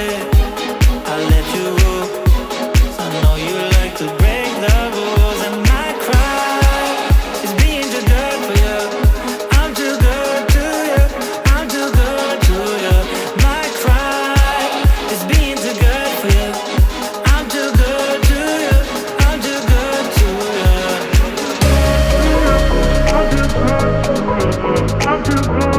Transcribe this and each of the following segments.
it, I let you rule. I know you like to break the rules. And my cry is being too good for you. I'm too good to you. I'm too good to you. My cry is being too good for you. I'm too good to you. I'm too good to you. I'm too good to you. I'm too good to you.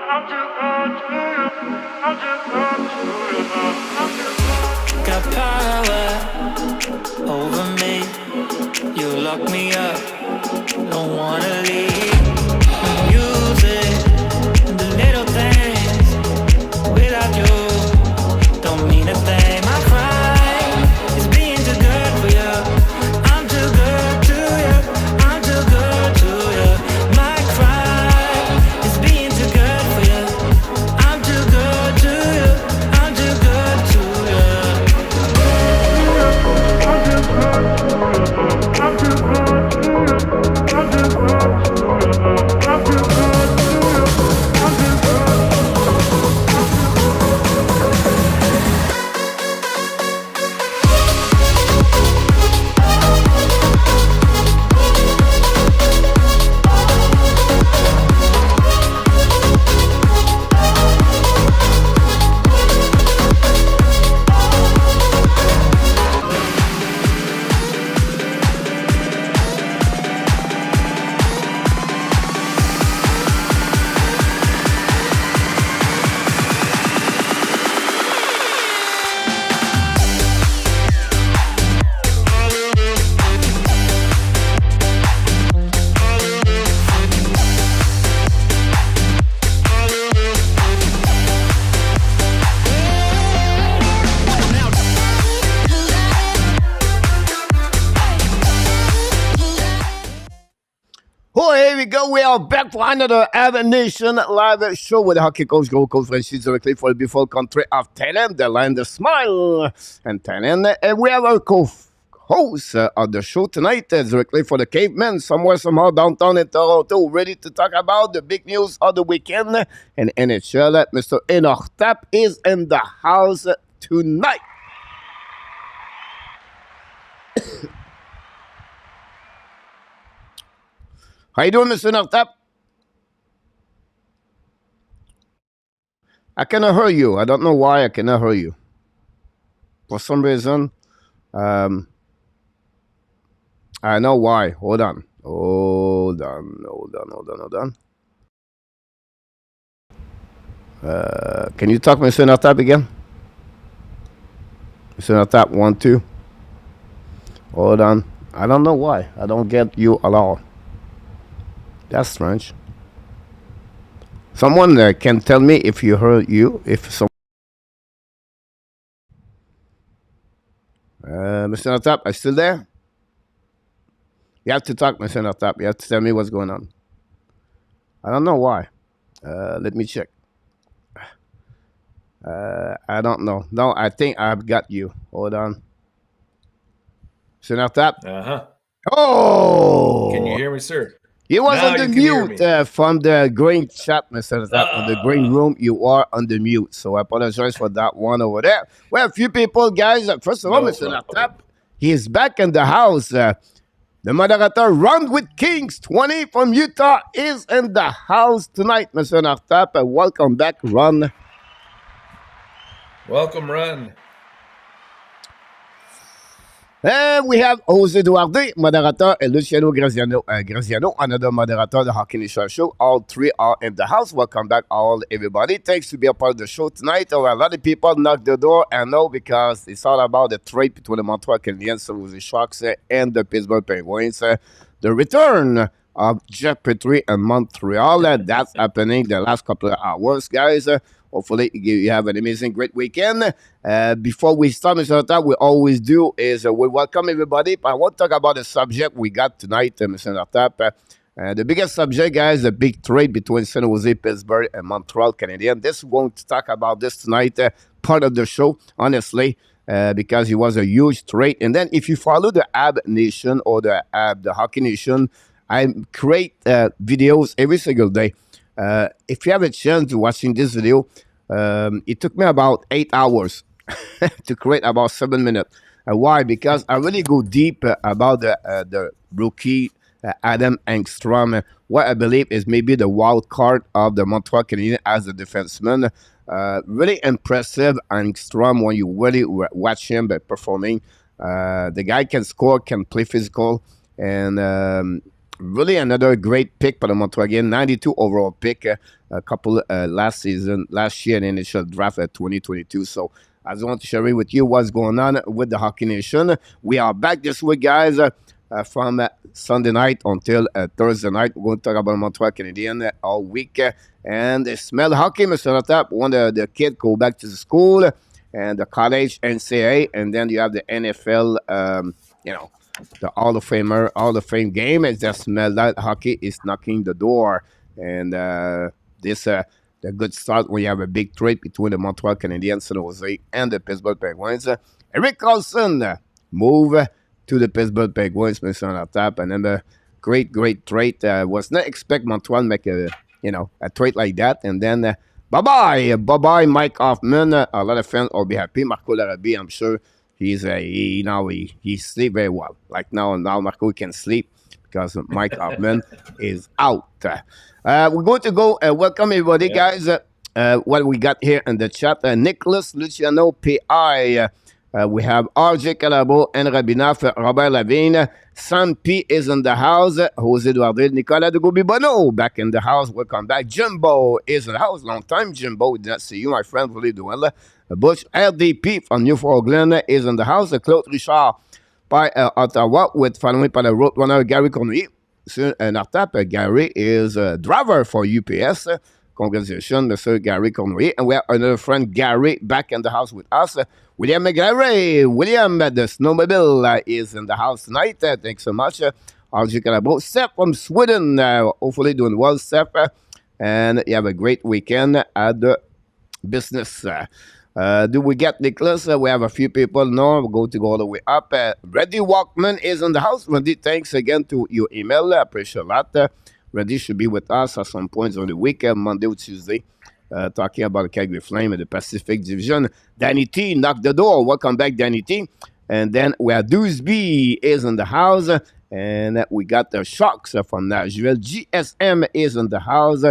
I'm too good to you. I'm too good to you. I'm too good. Got power over me. You lock me up, don't wanna leave. Music, the little things. Without you, don't mean a thing. My cry is being too good for you. I'm too good to you. I'm too good to you. My cry is being too good for you. I'm too good to you. I'm too good to you. I'm too good to you. I'm too good to you. I'm too good to you. I'm too good to you. I'm too good. Oh, here we go. We are back for another Habs Nation live show with the hockey coach, goal coach, Frenchy directly for the beautiful country of Thailand, the land of smile and Thailand. And we have our co-host of the show tonight, directly for the cavemen, somewhere, somehow downtown in Toronto, ready to talk about the big news of the weekend. And NHL, Mr. Nortap is in the house tonight. How you doing, Mr. Nortap? I cannot hear you. I don't know why I cannot hear you. For some reason, I know why. Hold on. Hold on. Can you talk, Mr. Nortap, again? Mr. Nortap, 1, 2. Hold on. I don't know why. I don't get you at all. That's strange. Someone can tell me if you heard you. If some, Mr. Nortap, are you still there? You have to talk, Mr. Nortap. You have to tell me what's going on. I don't know why. Let me check. I don't know. No, I think I've got you. Hold on. Mr. Nortap. Oh! Can you hear me, sir? You was on the mute from the green chat, Mr. Nortap. In the green room, you are on the mute. So I apologize for that one over there. Well, a few people, guys. First of all, Mr. Nortap, he is back in the house. The moderator, Run with Kings 20 from Utah, is in the house tonight, Mr. Nortap. Welcome back, Run. Welcome, Run. And we have Jose Duarte, moderator, and Luciano Graziano, another moderator of the Hockey Nation Show. All three are in the house. Welcome back, everybody. Thanks to be a part of the show tonight. A lot of people knocked the door, I know, because it's all about the trade between the Montreal Canadiens, the Sharks, and the Pittsburgh Penguins. The return of Jeff Petry in Montreal. That's happening the last couple of hours, guys. Hopefully, you have an amazing, great weekend. Before we start, Mr. Natap, we always do is we welcome everybody. But I want to talk about the subject we got tonight, Mr. Natap. The biggest subject, guys, the big trade between San Jose, Pittsburgh, and Montreal Canadiens. This we're going to talk about this tonight, part of the show, honestly, because it was a huge trade. And then if you follow the Habs Nation or the Hockey Nation, I create videos every single day. If you have a chance to watching this video, it took me about 8 hours to create about 7 minutes. Why? Because I really go deep about the rookie Adam Engstrom, what I believe is maybe the wild card of the Montreal Canadiens as a defenseman. Really impressive Engstrom when you really watch him performing. The guy can score, can play physical, and really another great pick for the Montreal Canadiens. 92 overall pick, a couple last year in the initial draft at 2022. So I just want to share with you what's going on with the Hockey Nation. We are back this week, guys. From Sunday night until Thursday night. We're going to talk about Montreal Canadiens all week. And they smell hockey, Mr. Natap. When the kids go back to the school and the college NCAA, and then you have the NFL, the Hall of Fame game. It's just smell that hockey is knocking the door. And this the good start when you have a big trade between the Montreal Canadiens, San Jose, and the Pittsburgh Penguins. Erik Karlsson move to the Pittsburgh Penguins, Mr. Natap, and then the great trade. Was not expect Montreal make a trade like that, and then bye-bye, Mike Hoffman. A lot of fans will be happy. Marco Larrabee, I'm sure he sleep very well. Like now Marco can sleep because Mike Hoffman is out. We're going to go welcome everybody, guys. What we got here in the chat, Nicholas Luciano PI. We have RJ Calabo and Rabinoff, Robert Lavigne. Sam P is in the house. Jose Duarte, Nicolas de Gobi-Bono back in the house. Welcome back. Jimbo is in the house. Long time, Jimbo. Did not see you, my friend. Really doing well. Bush RDP from Newfoundland is in the house. Claude Richard by Ottawa with following by the roadrunner Gary Cornuy. Natap, Gary is a driver for UPS. Congratulations, Mr. Gary Cornuy. And we have another friend, Gary, back in the house with us. William McGarry. William, the snowmobile, is in the house tonight. Thanks so much. RJ Calabo. Seth from Sweden. Hopefully doing well, Seth. And you have a great weekend at the business. Do we get Nicholas? We have a few people now. We're going to go all the way up. Reddy Walkman is in the house. Reddy, thanks again to your email. I appreciate a lot. Reddy should be with us at some points on the weekend, Monday or Tuesday, talking about the Calgary Flame and the Pacific Division. Danny T knocked the door. Welcome back, Danny T. And then we have Dewsby is in the house. And we got the Sharks from Nashville. GSM is in the house.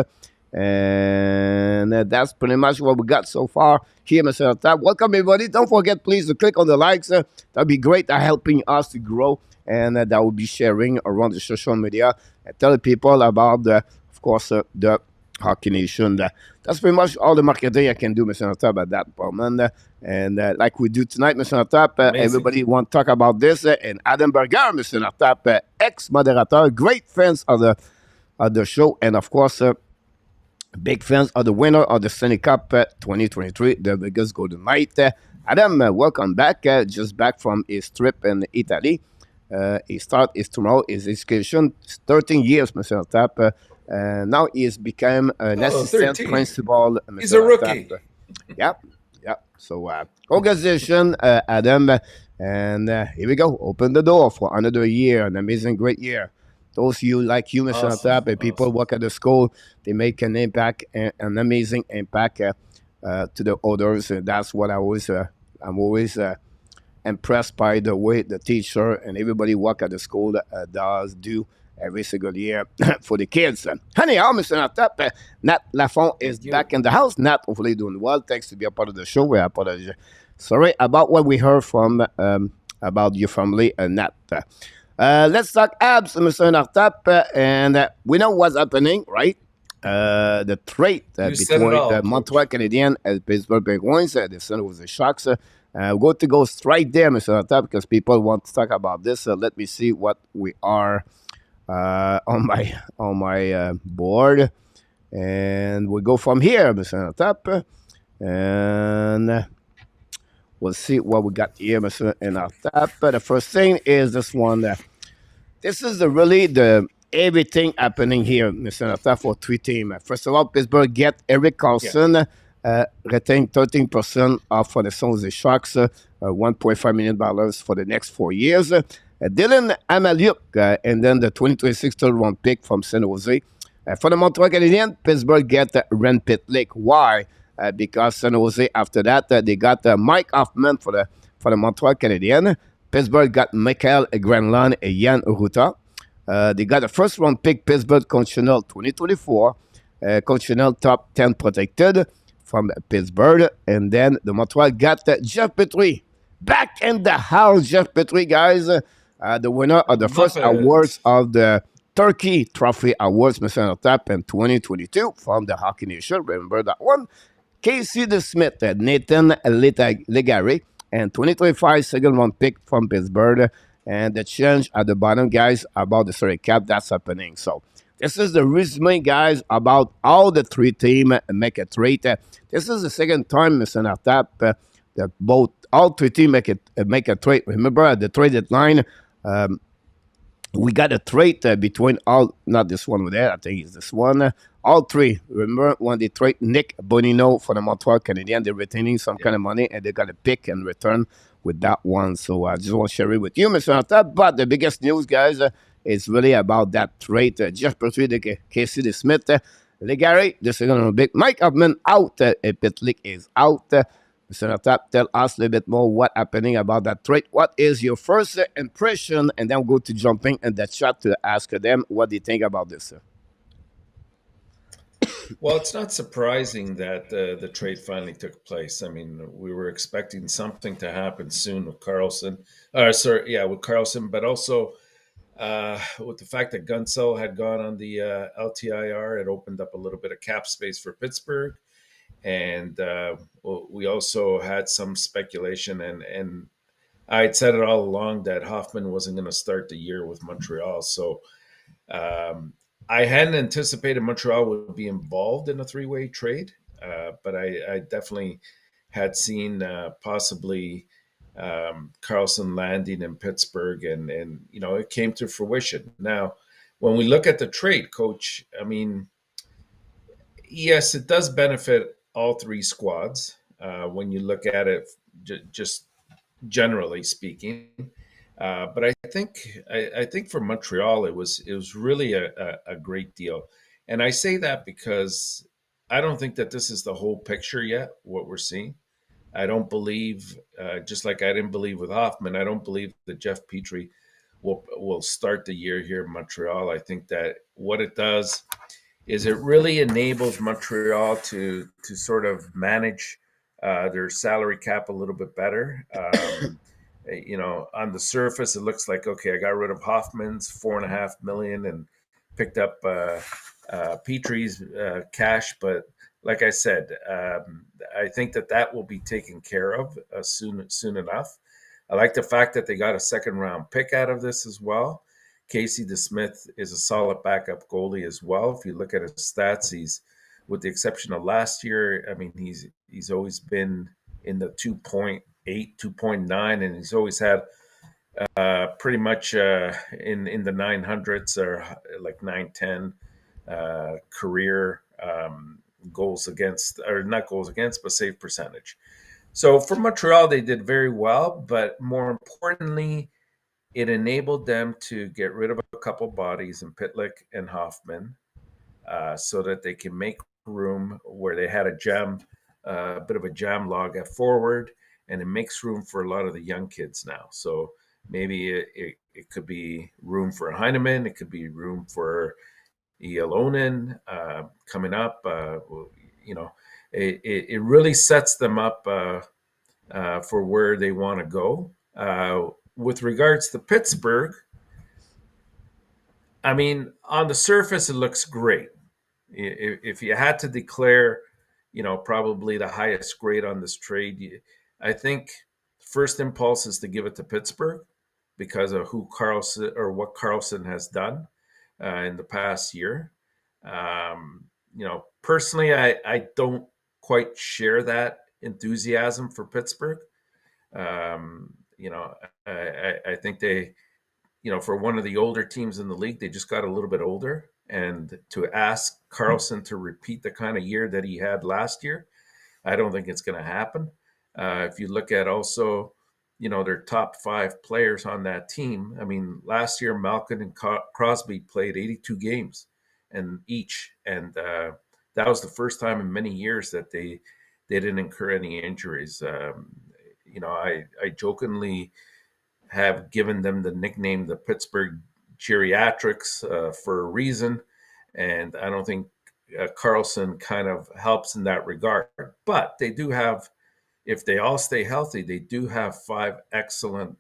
And that's pretty much what we got so far here, Mr. Natap. Welcome, everybody. Don't forget, please, to click on the likes. That'd be great at helping us to grow. And that will be sharing around the social media and tell people about, the Hockey Nation. That's pretty much all the marketing I can do, Mr. Natap, at that moment. And like we do tonight, Mr. Natap, everybody want to talk about this. And Adam Berger, Mr. Natap, ex-moderator, great fans of the show. And, of course, big fans of the winner of the Stanley Cup 2023, the Vegas Golden Knight. Adam, welcome back. Just back from his trip in Italy. He start is tomorrow his education, 13 years, Mr. Natap. Now he has become an assistant 13. Principal. Mr. He's a rookie. Yeah. So, congratulations, Adam. And here we go. Open the door for another year, an amazing, great year. Those of you like you, Mr. Natap, and people work at the school, they make an impact, an amazing impact to the others. And that's what I'm always impressed by the way the teacher and everybody work at the school do every single year for the kids. Anyhow, Mr. Natap, Nat Lafont is back in the house. Nat, hopefully doing well. Thanks to be a part of the show. We apologize. Sorry about what we heard from about your family, Nat. Let's talk Habs, Mr. Natap, and we know what's happening, right? The trade between the Montreal Canadiens and Pittsburgh Penguins. The San Jose Sharks. We're going to go straight there, Mr. Natap, because people want to talk about this. Let me see what we are on my board, and we go from here, Mr. Natap. And we'll see what we got here, Mr. In our top. But the first thing is this one. This is really the everything happening here, Mr. Nata, for three teams. First of all, Pittsburgh get Eric Carlson, retain 13% for the San Jose Sharks, $1.5 million for the next 4 years. Dylan Amaliuk, and then the 2026 third round pick from San Jose. For the Montreal Canadiens, Pittsburgh get Ren Pitlick. Why? Because San Jose, after that, they got Mike Hoffman for the Montreal Canadiens. Pittsburgh got Michael Granlund and Jan Ruta. They got a first round pick, Pittsburgh Conditional 2024. Conditional top 10 protected from Pittsburgh. And then the Montreal got Jeff Petry. Back in the house, Jeff Petry, guys. The winner of the first awards of the Turkey Trophy Awards, Mr. Tap in 2022 from the Hockey Nation. Remember that one? Casey DeSmith, Nathan Legare, and 2025 second round pick from Pittsburgh. And the change at the bottom, guys, about the salary cap that's happening. So this is the resume, guys, about all the three teams make a trade. This is the second time, Mr. Nartap, that all three teams make a trade. Remember at the trade deadline, we got a trade between all, not this one with that, I think it's this one. All three. Remember when they trade Nick Bonino for the Montreal Canadiens, they're retaining some kind of money and they got a pick in return with that one. So I just want to share it with you, Mr. Nartap. But the biggest news, guys, is really about that trade. Jeff Petry, Casey DeSmith, Legare, the second round pick. Mike Hoffman out. Pitlick is out. Mr. Natap, tell us a little bit more what happening about that trade. What is your first impression? And then we'll go to jumping in the chat to ask them what they think about this. Well, it's not surprising that the trade finally took place. I mean, we were expecting something to happen soon with Carlson. With Carlson, but also with the fact that Gunsel had gone on the LTIR, it opened up a little bit of cap space for Pittsburgh. And we also had some speculation, and I had said it all along that Hoffman wasn't going to start the year with Montreal. So I hadn't anticipated Montreal would be involved in a three-way trade, but I definitely had seen possibly Carlson landing in Pittsburgh, and it came to fruition. Now, when we look at the trade, Coach, I mean, yes, it does benefit all three squads when you look at it just generally speaking. But I think for Montreal it was really a great deal, and I say that because I don't think that this is the whole picture yet. What we're seeing, I don't believe, just like I didn't believe with Hoffman, I don't believe that Jeff Petry will start the year here in Montreal. I think that what it does is it really enables Montreal to sort of manage their salary cap a little bit better. On the surface, it looks like, okay, I got rid of Hoffman's $4.5 million and picked up Petry's cash. But like I said, I think that will be taken care of soon enough. I like the fact that they got a second round pick out of this as well. Casey DeSmith is a solid backup goalie as well. If you look at his stats, he's, with the exception of last year, I mean, he's always been in the 2.8, 2.9, and he's always had pretty much in the 900s or like 910 career goals against, or not goals against, but save percentage. So for Montreal, they did very well, but more importantly, it enabled them to get rid of a couple bodies in Pitlick and Hoffman, so that they can make room where they had a bit of a jam log at forward, and it makes room for a lot of the young kids now. So maybe it could be room for Heineman, it could be room for Yalonen coming up. It really sets them up for where they want to go. With regards to Pittsburgh, I mean, on the surface, it looks great. If you had to declare, probably the highest grade on this trade, I think first impulse is to give it to Pittsburgh because of who Carlson or what Carlson has done in the past year. Personally, I don't quite share that enthusiasm for Pittsburgh. I think they, for one of the older teams in the league, they just got a little bit older. And to ask Karlsson to repeat the kind of year that he had last year, I don't think it's going to happen. If you look at also, their top 5 players on that team, I mean, last year, Malkin and Crosby played 82 games and each. And that was the first time in many years that they didn't incur any injuries. I jokingly have given them the nickname the Pittsburgh Geriatrics for a reason. And I don't think Karlsson kind of helps in that regard. But they do have, if they all stay healthy, they do have 5 excellent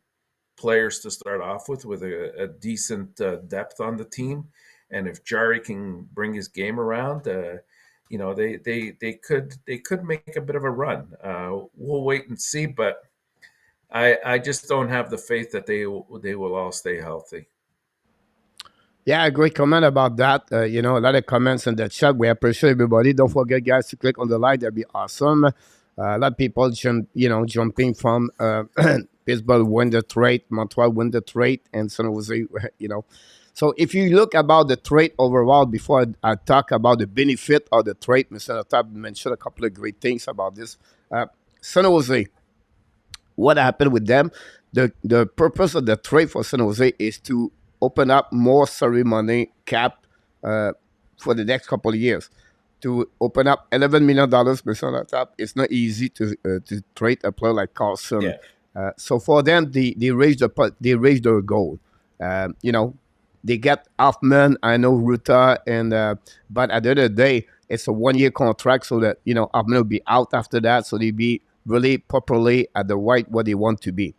players to start off with a decent depth on the team. And if Jari can bring his game around, they could make a bit of a run. We'll wait and see, but I just don't have the faith that they will all stay healthy. Yeah, great comment about that. A lot of comments in the chat. We appreciate everybody. Don't forget, guys, to click on the like. That'd be awesome. A lot of people jumping from Pittsburgh win the trade, Montreal win the trade, and San Jose, So if you look about the trade overall, before I talk about the benefit of the trade, Mr. Natab mentioned a couple of great things about this. San Jose, what happened with them? The purpose of the trade for San Jose is to open up more ceremony cap for the next couple of years. To open up $11 million, Mr. Natab, it's not easy to trade a player like Karlsson. Yeah. So for them, they raised their goal. They get Hoffman, I know Ruta, and but at the end of the day, it's a 1-year contract, so that Hoffman will be out after that, so they be really properly at the right where they want to be.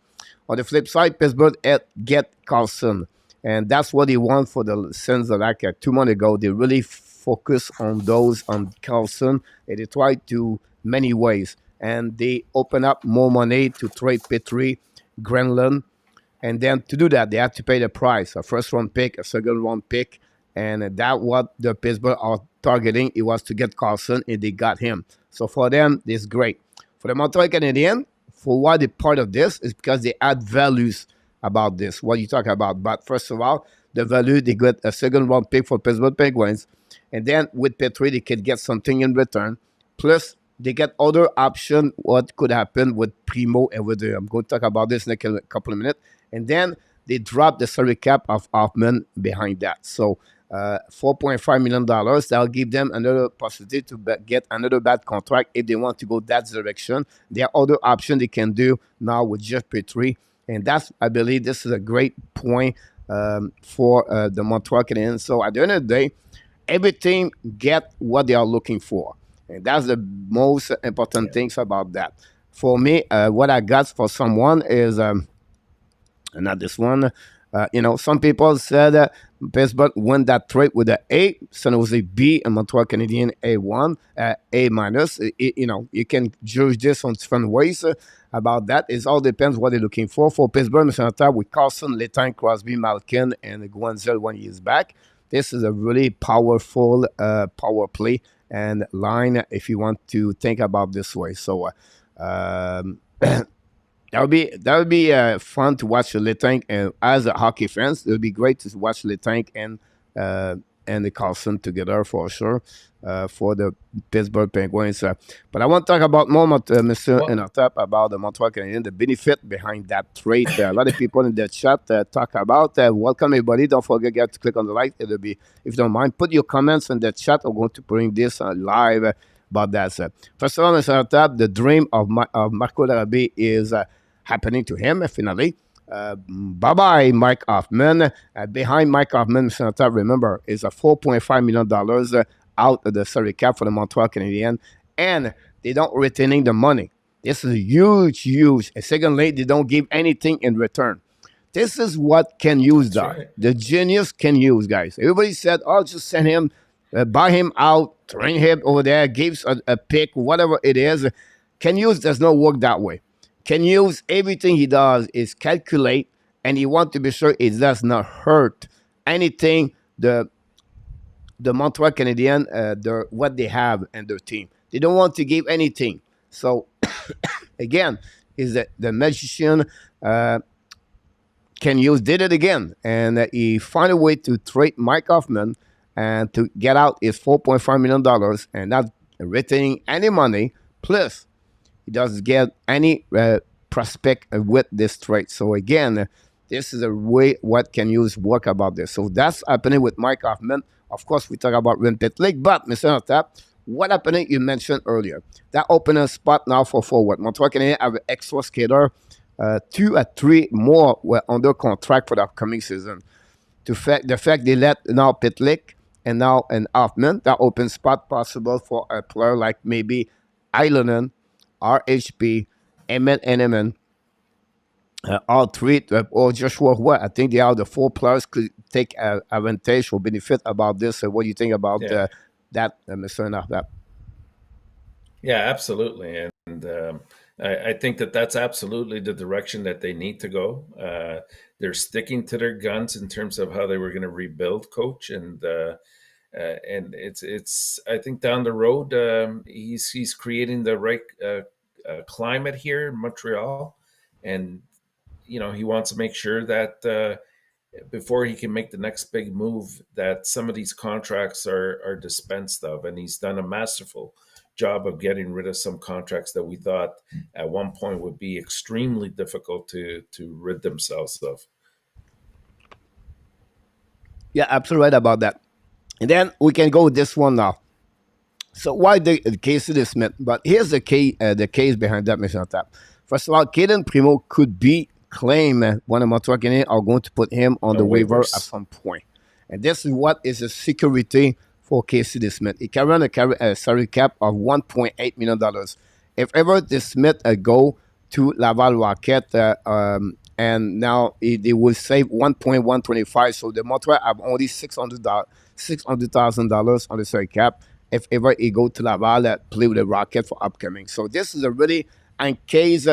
On the flip side, Pittsburgh get Karlsson, and that's what they want for the sense of like 2 months ago. They really focus on Karlsson, and they try to many ways, and they open up more money to trade Petry, Grenland. And then to do that, they have to pay the price, a first-round pick, a second-round pick. And that's what the Pittsburgh are targeting. It was to get Karlsson, and they got him. So for them, this is great. For the Montreal Canadiens, for why they're part of this is because they add values about this, what you talk about. But first of all, the value, they get a second-round pick for Pittsburgh Penguins. And then with Petry, they can get something in return. Plus, they get other option, what could happen with Primo and with I'm going to talk about this in a couple of minutes. And then they drop the salary cap of Hoffman behind that. So $4.5 million, that'll give them another possibility to get another bad contract if they want to go that direction. There are other options they can do now with Jeff Petry. And I believe this is a great point for the Montreal Canadiens. So at the end of the day, every team get what they are looking for. And that's the most important things about that. For me, what I got for someone is... not this one. Some people said Pittsburgh won that trade with an A, San Jose B, and Montreal Canadiens A1, A minus. You can judge this on different ways about that. It all depends what they're looking for. For Pittsburgh, Mr. with Karlsson, Letang, Crosby, Malkin, and Guenzel when he is back. This is a really powerful power play and line if you want to think about this way. So, That would be fun to watch Letang, and as a hockey fans, it would be great to watch Letang and the Karlsson together for sure for the Pittsburgh Penguins. But I want to talk about more, Mr. Enotap, about the Montreal Canadiens, the benefit behind that trade. A lot of people in the chat talk about. Welcome everybody. Don't forget to click on the like. It'll be, if you don't mind, put your comments in the chat. I'm going to bring this live about that. First of all, Mr. Enotap, the dream of Marco Larrabee is happening to him finally. Bye-bye, Mike Hoffman. Behind Mike Hoffman, Mr. remember, is a $4.5 million out of the salary cap for the Montreal Canadiens, and they don't retaining the money. This is huge. And secondly, they don't give anything in return. This is what Kent Hughes does. Right. The genius Kent Hughes, guys. Everybody said, just send him, buy him out, train him over there, gives a pick, whatever it is. Kent Hughes does not work that way. Kent Hughes, everything he does is calculate, and he wants to be sure it does not hurt anything the Montreal Canadiens, what they have in their team. They don't want to give anything. So again, is that the magician Kent Hughes did it again, and he found a way to trade Mike Hoffman and to get out his $4.5 million and not retaining any money. Plus, he doesn't get any prospect with this trade. So again, this is a way what Kent Hughes work about this. So that's happening with Mike Hoffman. Of course, we talk about Ryan Pitlick, but Mr. Notap, what happening you mentioned earlier? That open a spot now for forward. Montreal Canadiens have an extra skater. 2 or 3 more were under contract for the upcoming season. The fact they let now Pitlick and now an Hoffman, that open spot possible for a player like maybe Ilonen, RHP, Emmett Henneman, all 3, or Joshua What. I think they are the 4 players could take advantage or benefit about this. So what do you think about that, Mr. Notap? Yeah, absolutely. And I think that's absolutely the direction that they need to go. They're sticking to their guns in terms of how they were going to rebuild, coach, and it's I think down the road he's creating the right climate here in Montreal, and he wants to make sure that before he can make the next big move, that some of these contracts are dispensed of, and he's done a masterful job of getting rid of some contracts that we thought at one point would be extremely difficult to rid themselves of. Yeah, absolutely right about that. And then we can go with this one now. So why the Casey DeSmith? But here's the case behind that, Mr. Tap. First of all, Caden Primo could be claimed when the Montreal Canadiens are going to put him on the waiver at some point. And this is what is a security for Casey DeSmith. He can run a salary cap of $1.8 million. If ever DeSmith go to Laval Rocket, and now they will save $1.125. So the Montreal have only $600,000 on the salary cap if ever he go to Laval play with the Rocket for upcoming. So this is a really in case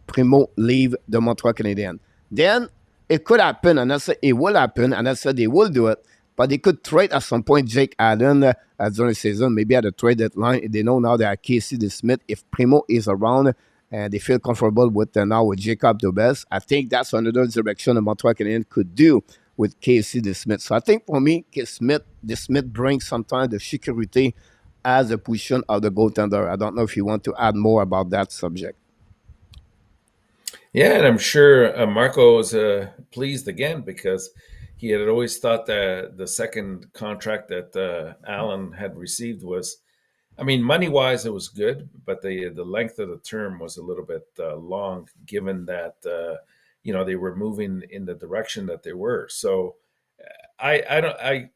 Primo leave the Montreal Canadiens. Then it could happen, and I said it will happen, and I said they will do it. But they could trade at some point Jake Allen during the season, maybe at the trade deadline. They know now that Casey DeSmith, if Primo is around and they feel comfortable with now with Jacob Dobes, I think that's another direction the Montreal Canadiens could do with Casey DeSmith. So I think for me, DeSmith brings sometimes the security as a position of the goaltender. I don't know if you want to add more about that subject. Yeah, and I'm sure Marco was pleased again because he had always thought that the second contract that Allen had received was, I mean, money-wise, it was good, but the length of the term was a little bit long, given that they were moving in the direction that they were. So I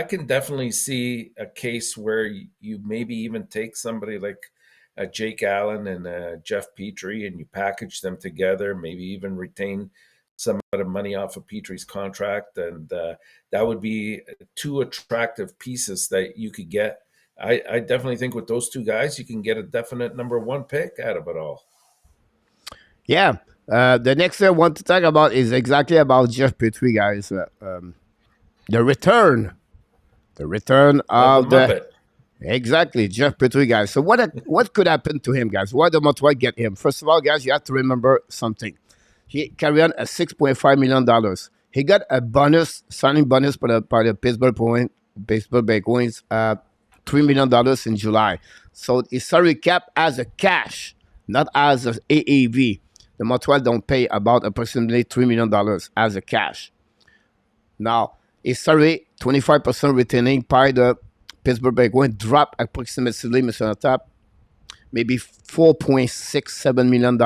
can definitely see a case where you maybe even take somebody like Jake Allen and Jeff Petry, and you package them together, maybe even retain some of the money off of Petry's contract, and that would be 2 attractive pieces that you could get. I definitely think with those 2 guys, you can get a definite number 1 pick out of it all. Yeah. The next thing I want to talk about is exactly about Jeff Petry, guys. The return of the exactly Jeff Petry, guys. So what could happen to him, guys? Why the Montreal get him? First of all, guys, you have to remember something. He carried on a $6.5 million. He got a signing bonus by the Pittsburgh Penguins, $3 million in July. So his salary cap as a cash, not as an AAV. The Montreal don't pay about approximately $3 million as a cash. Now, his salary, 25% retaining by the Pittsburgh Penguins, drop approximately, Mr. Natap, maybe $4.67 million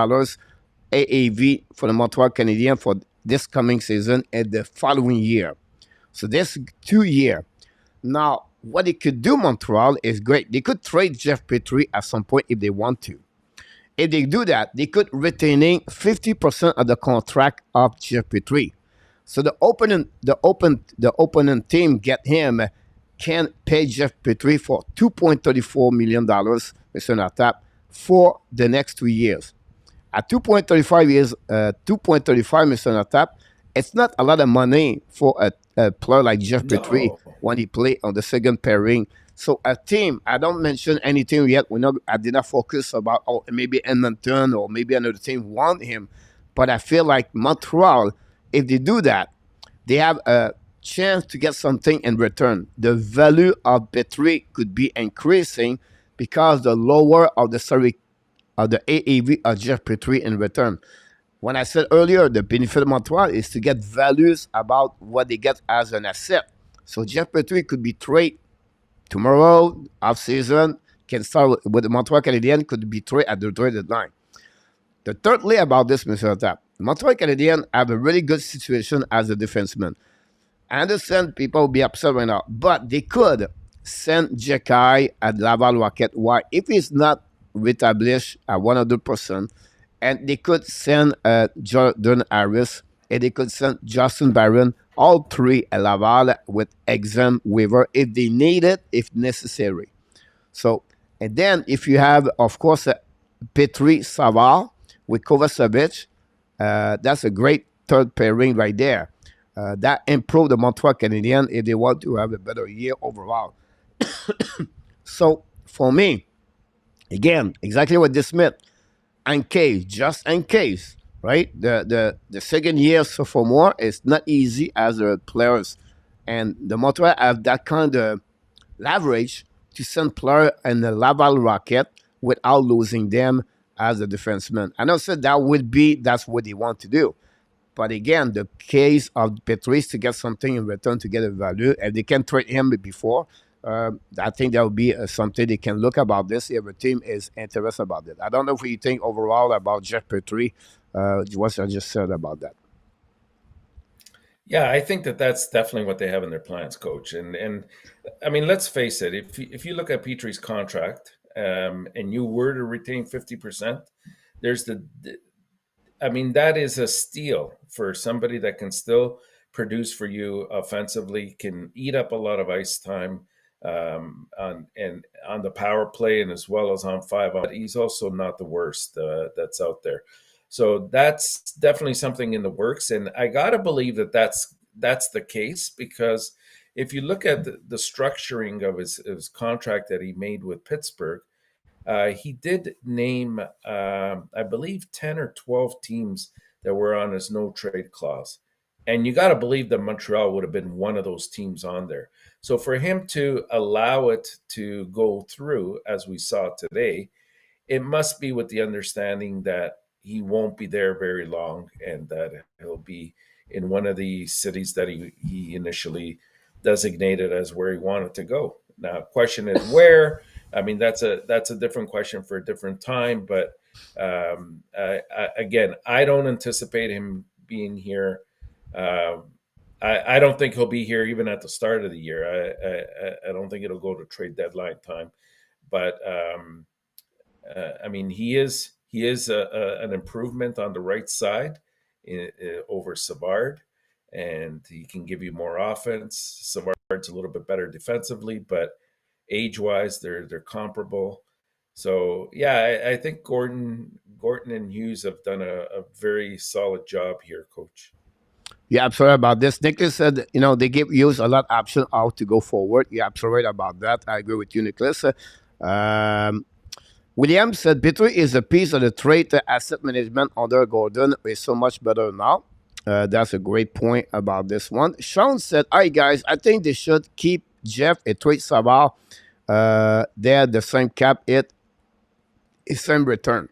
AAV for the Montreal Canadiens for this coming season and the following year. So this 2 year. Now, what they could do, Montreal, is great. They could trade Jeff Petry at some point if they want to. If they do that, they could retaining 50% of the contract of Jeff Petry. So the opponent team get him can pay Jeff Petry for $2.34 million, Mr. Natap, for the next 2 years. At 2.35, Mr. Natap, it's not a lot of money for a player like Jeff Petry when he play on the second pairing. So a team, I don't mention anything yet. I did not focus about maybe Edmonton or maybe another team want him, but I feel like Montreal, if they do that, they have a chance to get something in return. The value of Petry could be increasing because the lower of the AAV of Jeff Petry in return. When I said earlier, the benefit of Montreal is to get values about what they get as an asset. So Jeff Petry could be traded tomorrow, off season, can start with the Montreal Canadiens, could be traded at the trade deadline. The thirdly about this, Mr. Tap, Montreal Canadiens have a really good situation as a defenseman. I understand people will be upset right now, but they could send Jekai at Laval Rocket. Why? If he's not reestablished at 100%, and they could send Jordan Harris, and they could send Justin Barron, all three at Laval with exam waiver if they need it, if necessary. So, and then if you have, of course, Petry Savard with Kovacevic, that's a great third pairing right there. That improved the Montreal Canadiens if they want to have a better year overall. So, for me, again, exactly what this meant. In case, just in case, right? The second year sophomore is not easy as the players, and the Montreal have that kind of leverage to send player in the Laval Rocket without losing them as a defenseman. I know said that's what they want to do. But again, the case of Petry to get something in return to get a value, if they can trade him before, I think that would be something they can look about this if a team is interested about it. I don't know what you think overall about Jeff Petry, what I just said about that. Yeah, I think that's definitely what they have in their plans, Coach. And I mean, let's face it. If you look at Petry's contract, and you were to retain 50%, there's I mean, that is a steal for somebody that can still produce for you offensively, can eat up a lot of ice time, on the power play and as well as on 5. He's also not the worst that's out there. So that's definitely something in the works, and I gotta believe that that's the case, because if you look at the structuring of his contract that he made with Pittsburgh, he did name, I believe, 10 or 12 teams that were on his no trade clause. And you got to believe that Montreal would have been one of those teams on there. So for him to allow it to go through, as we saw today, it must be with the understanding that he won't be there very long and that he'll be in one of the cities that he initially designated as where he wanted to go. Now, question is where. I mean, that's a different question for a different time. But again, I don't anticipate him being here. I don't think he'll be here even at the start of the year. I don't think it'll go to trade deadline time. But I mean, he is an improvement on the right side over Savard, and he can give you more offense. Savard's a little bit better defensively, but age-wise, they're comparable. So yeah, I think Gordon and Hughes have done a very solid job here, Coach. Yeah, absolutely about this. Nicholas said, they give Hughes a lot of option how to go forward. Yeah, absolutely about that. I agree with you, Nicholas. William said, Petry is a piece of the trade asset management under Gordon is so much better now. That's a great point about this one. Sean said, hi, guys. I think they should keep Jeff and trade Savard. They're the same cap hit, same return.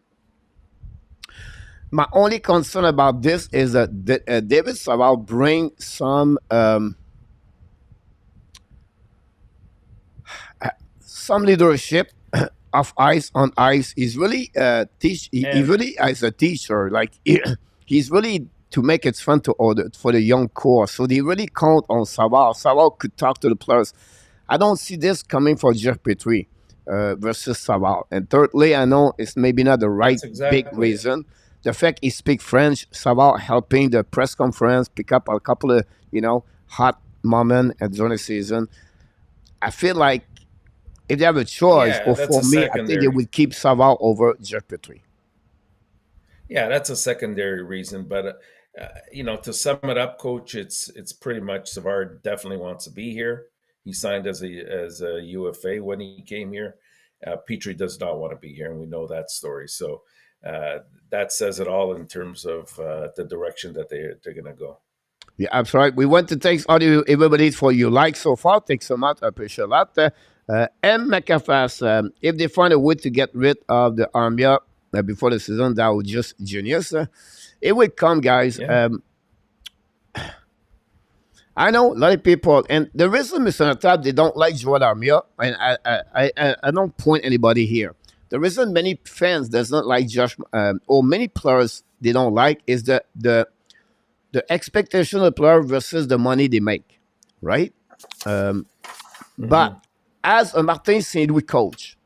My only concern about this is that David Savard bring some leadership of ice on ice. He's really he really is a teacher. Like he's really to make it fun for the young core. So they really count on Savard. Savard could talk to the players. I don't see this coming for Jeff Petry versus Savard. And thirdly, I know it's maybe not the right big reason. The fact he speaks French, Savard helping the press conference pick up a couple of, hot moments at during the season. I feel like if they have a choice, or for me, I think they would keep Savard over Jeff Petry. Yeah, that's a secondary reason. But, to sum it up, Coach, it's pretty much Savard definitely wants to be here. He signed as a UFA when he came here. Petry does not want to be here, and we know that story. So that says it all in terms of the direction that they're going to go. Yeah, that's right. We want to thank all you, everybody for your likes so far. Thanks so much. I appreciate that. M. McAfee, if they find a way to get rid of the Armia before the season, that would just genius. It will come, guys. Yeah. I know a lot of people, and the reason, Mr. Natab, they don't like Joel Armia, and I don't point anybody here. The reason many fans does not like Josh, or many players they don't like, is the expectation of the player versus the money they make, right? But as a Martin St. Louis coach,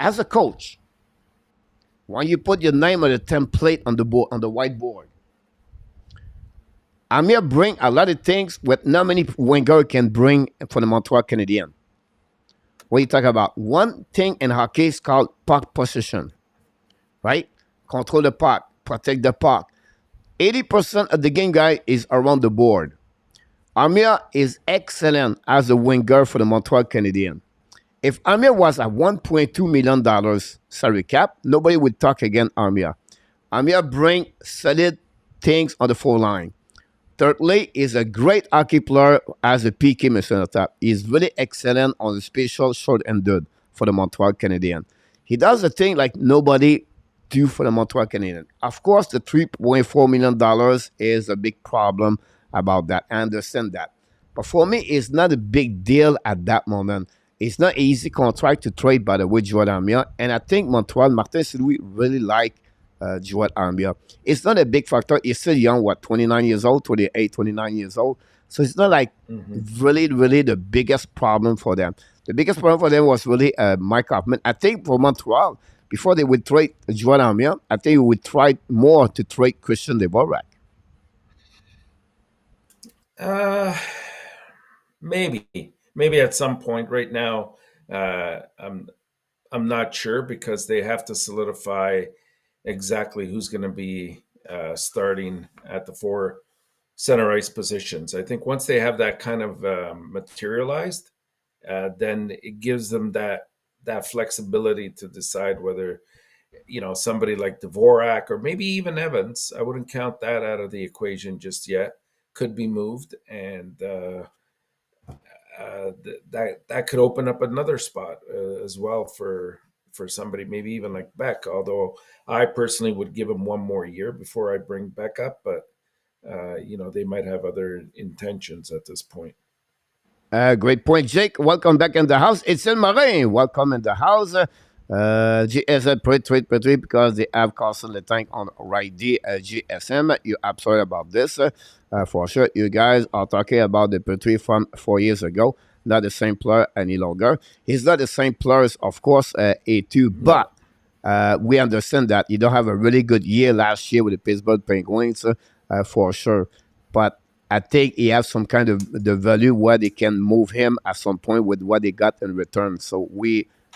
as a coach, when you put your name on the template on the board, on the whiteboard, Amir bring a lot of things what not many winger can bring for the Montreal Canadiens. What you talk about? One thing in hockey is called puck possession, right? Control the puck, protect the puck. 80% of the game guy is around the board. Amir is excellent as a winger for the Montreal Canadiens. If Amir was at $1.2 million salary cap, nobody would talk against Amir. Amir bring solid things on the full line. Thirdly, is a great hockey player as a PK, Mr. Natap. He's really excellent on the special short-handed for the Montreal Canadiens. He does a thing like nobody do for the Montreal Canadiens. Of course, the $3.4 million is a big problem about that. I understand that. But for me, it's not a big deal at that moment. It's not an easy contract to trade, by the way, Joel Armia. And I think Montreal, Martin St. Louis really like Joel Armia. It's not a big factor. He's still young, 29 years old, 28, 29 years old. So it's not like really, really the biggest problem for them. The biggest problem for them was really Mike Hoffman. I think for Montreal, before they would trade Joel Armia, I think we would try more to trade Christian Dvorak. Maybe at some point. Right now, I'm not sure because they have to solidify exactly who's going to be starting at the 4 center ice positions. I think once they have that kind of materialized, then it gives them that flexibility to decide whether, somebody like Dvorak or maybe even Evans, I wouldn't count that out of the equation just yet, could be moved, and that could open up another spot as well for somebody, maybe even like Beck, although I personally would give him one more year before I bring Beck up, but they might have other intentions at this point. Great point, Jake. Welcome back in the house. It's in Marin. Welcome in the house. GSM Petry because they have Carson Letang on right D. GSM, you're absolutely about this. For sure, you guys are talking about the Petry from 4 years ago. Not the same player any longer. He's not the same player, of course, A2, but we understand that you don't have a really good year last year with the Pittsburgh Penguins, for sure. But I think he has some kind of the value where they can move him at some point with what they got in return. So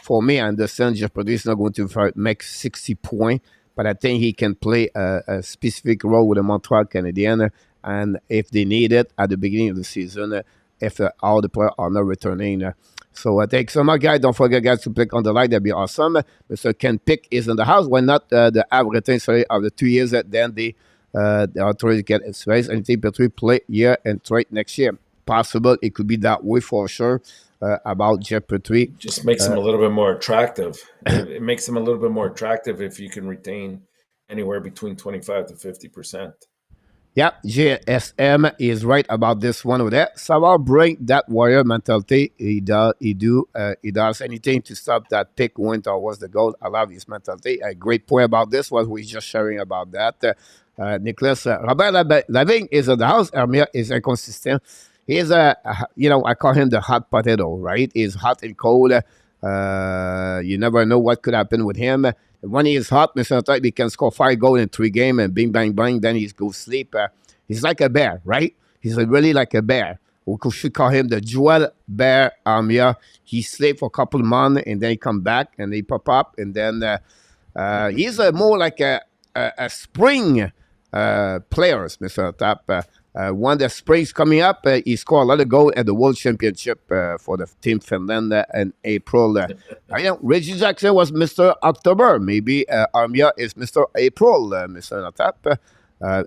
for me, I understand Jeff Petry is not going to make 60 points, but I think he can play a specific role with the Montreal Canadiens. And if they need it at the beginning of the season, if all the players are not returning. So thanks so much, guys. Don't forget, guys, to click on the like. That'd be awesome. Mr. Ken Pick is in the house. Why not the average salary of the 2 years? Then they are trying to get its raise. And think Petry play year and trade next year. Possible. It could be that way for sure. About Jeff Petry. Just makes him a little bit more attractive. It makes him a little bit more attractive if you can retain anywhere between 25 to 50%. Yeah, JSM is right about this one with that. Savard bring that warrior mentality. He does anything to stop that pick win towards the goal. I love his mentality. A great point about this was we just sharing about that. Nicholas Robert Lavigne is in the house. Armia is inconsistent. He is I call him the hot potato, right? He's hot and cold. You never know what could happen with him. When he is hot, Mr. Type, he can score 5 goals in 3 games and bing, bang, bang, then he goes sleep. He's like a bear, right? He's really like a bear. We should call him the Joel Bear Armia. He sleep for a couple of months and then he come back and he pop up. And then he's more like a spring players, Mr. Tap. When the spring's coming up, he scored a lot of goals at the World Championship for the Team Finland in April. I know Reggie Jackson was Mr. October. Maybe Armia is Mr. April, Mr. Natap.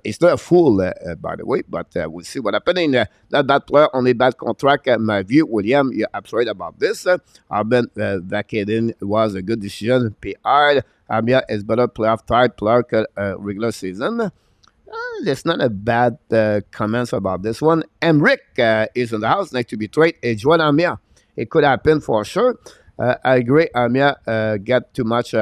It's not a fool, by the way, but we'll see what happens. Not bad player, only bad contract. My view, William, you're absolutely about this. Arben vacating was a good decision. PR, Armia is better playoff type player regular season. There's not a bad comments about this one. Emric is in the house, next to be traded. Join Armia. It could happen for sure. I agree. Armia get too much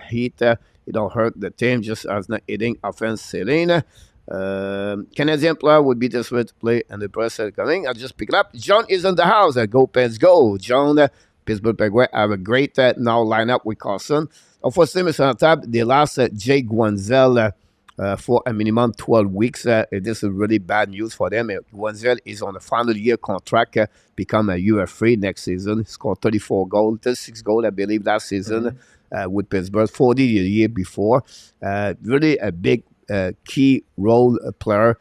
heat. It don't hurt the team just as not hitting offense ceiling. Canadian player would be this way to play and the press is coming. I'll just pick it up. John is in the house. Go Pens go. John, Pittsburgh Penguins have a great now lineup with Carlson. Unfortunately, Mr. Tab, they lost Jay Guenzel for a minimum 12 weeks. This is really bad news for them. Guenzel is on a final year contract, become a UFA next season. He scored 34 goals, 36 goals, I believe, last season with Pittsburgh, 40 the year before. Really a big key role player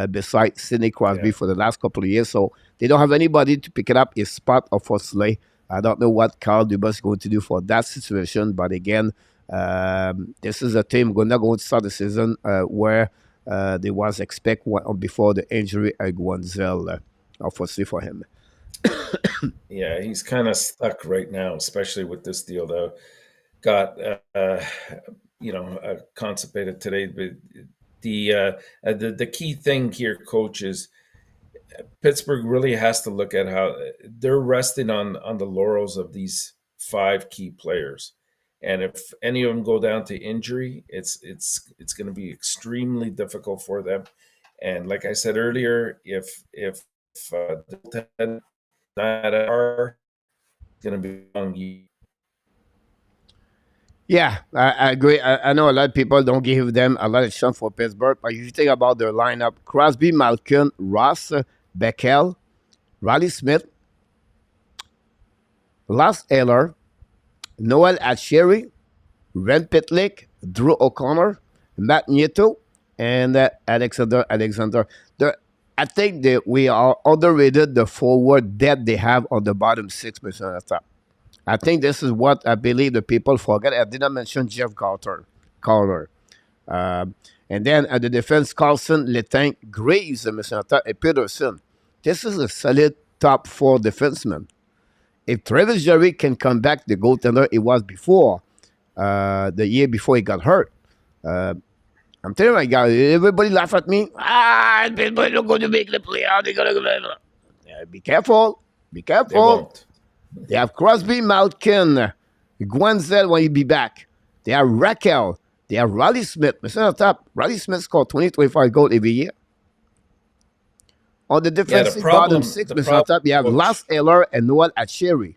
beside Sidney Crosby for the last couple of years. So they don't have anybody to pick it up his spot, unfortunately. I don't know what Carl Dubas is going to do for that situation, but again, this is a team not going to start the season where they was expect before the injury at Guenzel, unfortunately for him. Yeah, he's kind of stuck right now, especially with this deal that got consummated today. But the key thing here, coach, is Pittsburgh really has to look at how they're resting on the laurels of these 5 key players. And if any of them go down to injury, it's going to be extremely difficult for them. And like I said earlier, if the not are going to be long. Yeah, I agree. I know a lot of people don't give them a lot of chance for Pittsburgh, but if you think about their lineup, Crosby, Malkin, Ross, Beckel, Riley Smith, Lars Eller, Noel Atcheri, Ren Pitlick, Drew O'Connor, Matt Nieto, and Alexander. I think that we are underrated the forward depth they have on the bottom 6%. I think this is what I believe the people forget. I didn't mention Jeff Carter. And then at the defense, Carlson, Letang, Graves, and Peterson. This is a solid top 4 defenseman. If Travis Jerry can come back the goaltender it was before, the year before he got hurt, I'm telling you, my guy, everybody laugh at me. People don't going to make the playoff. They're going to be careful. Be careful. They have Crosby, Malkin, Guenzel when he be back. They have Raquel. They have Riley Smith. Mr. Top, Riley Smith scored 20, 25 goals every year. On the defensive bottom 6, Mr. Top, you have Lars Eller and Noel Atcheri.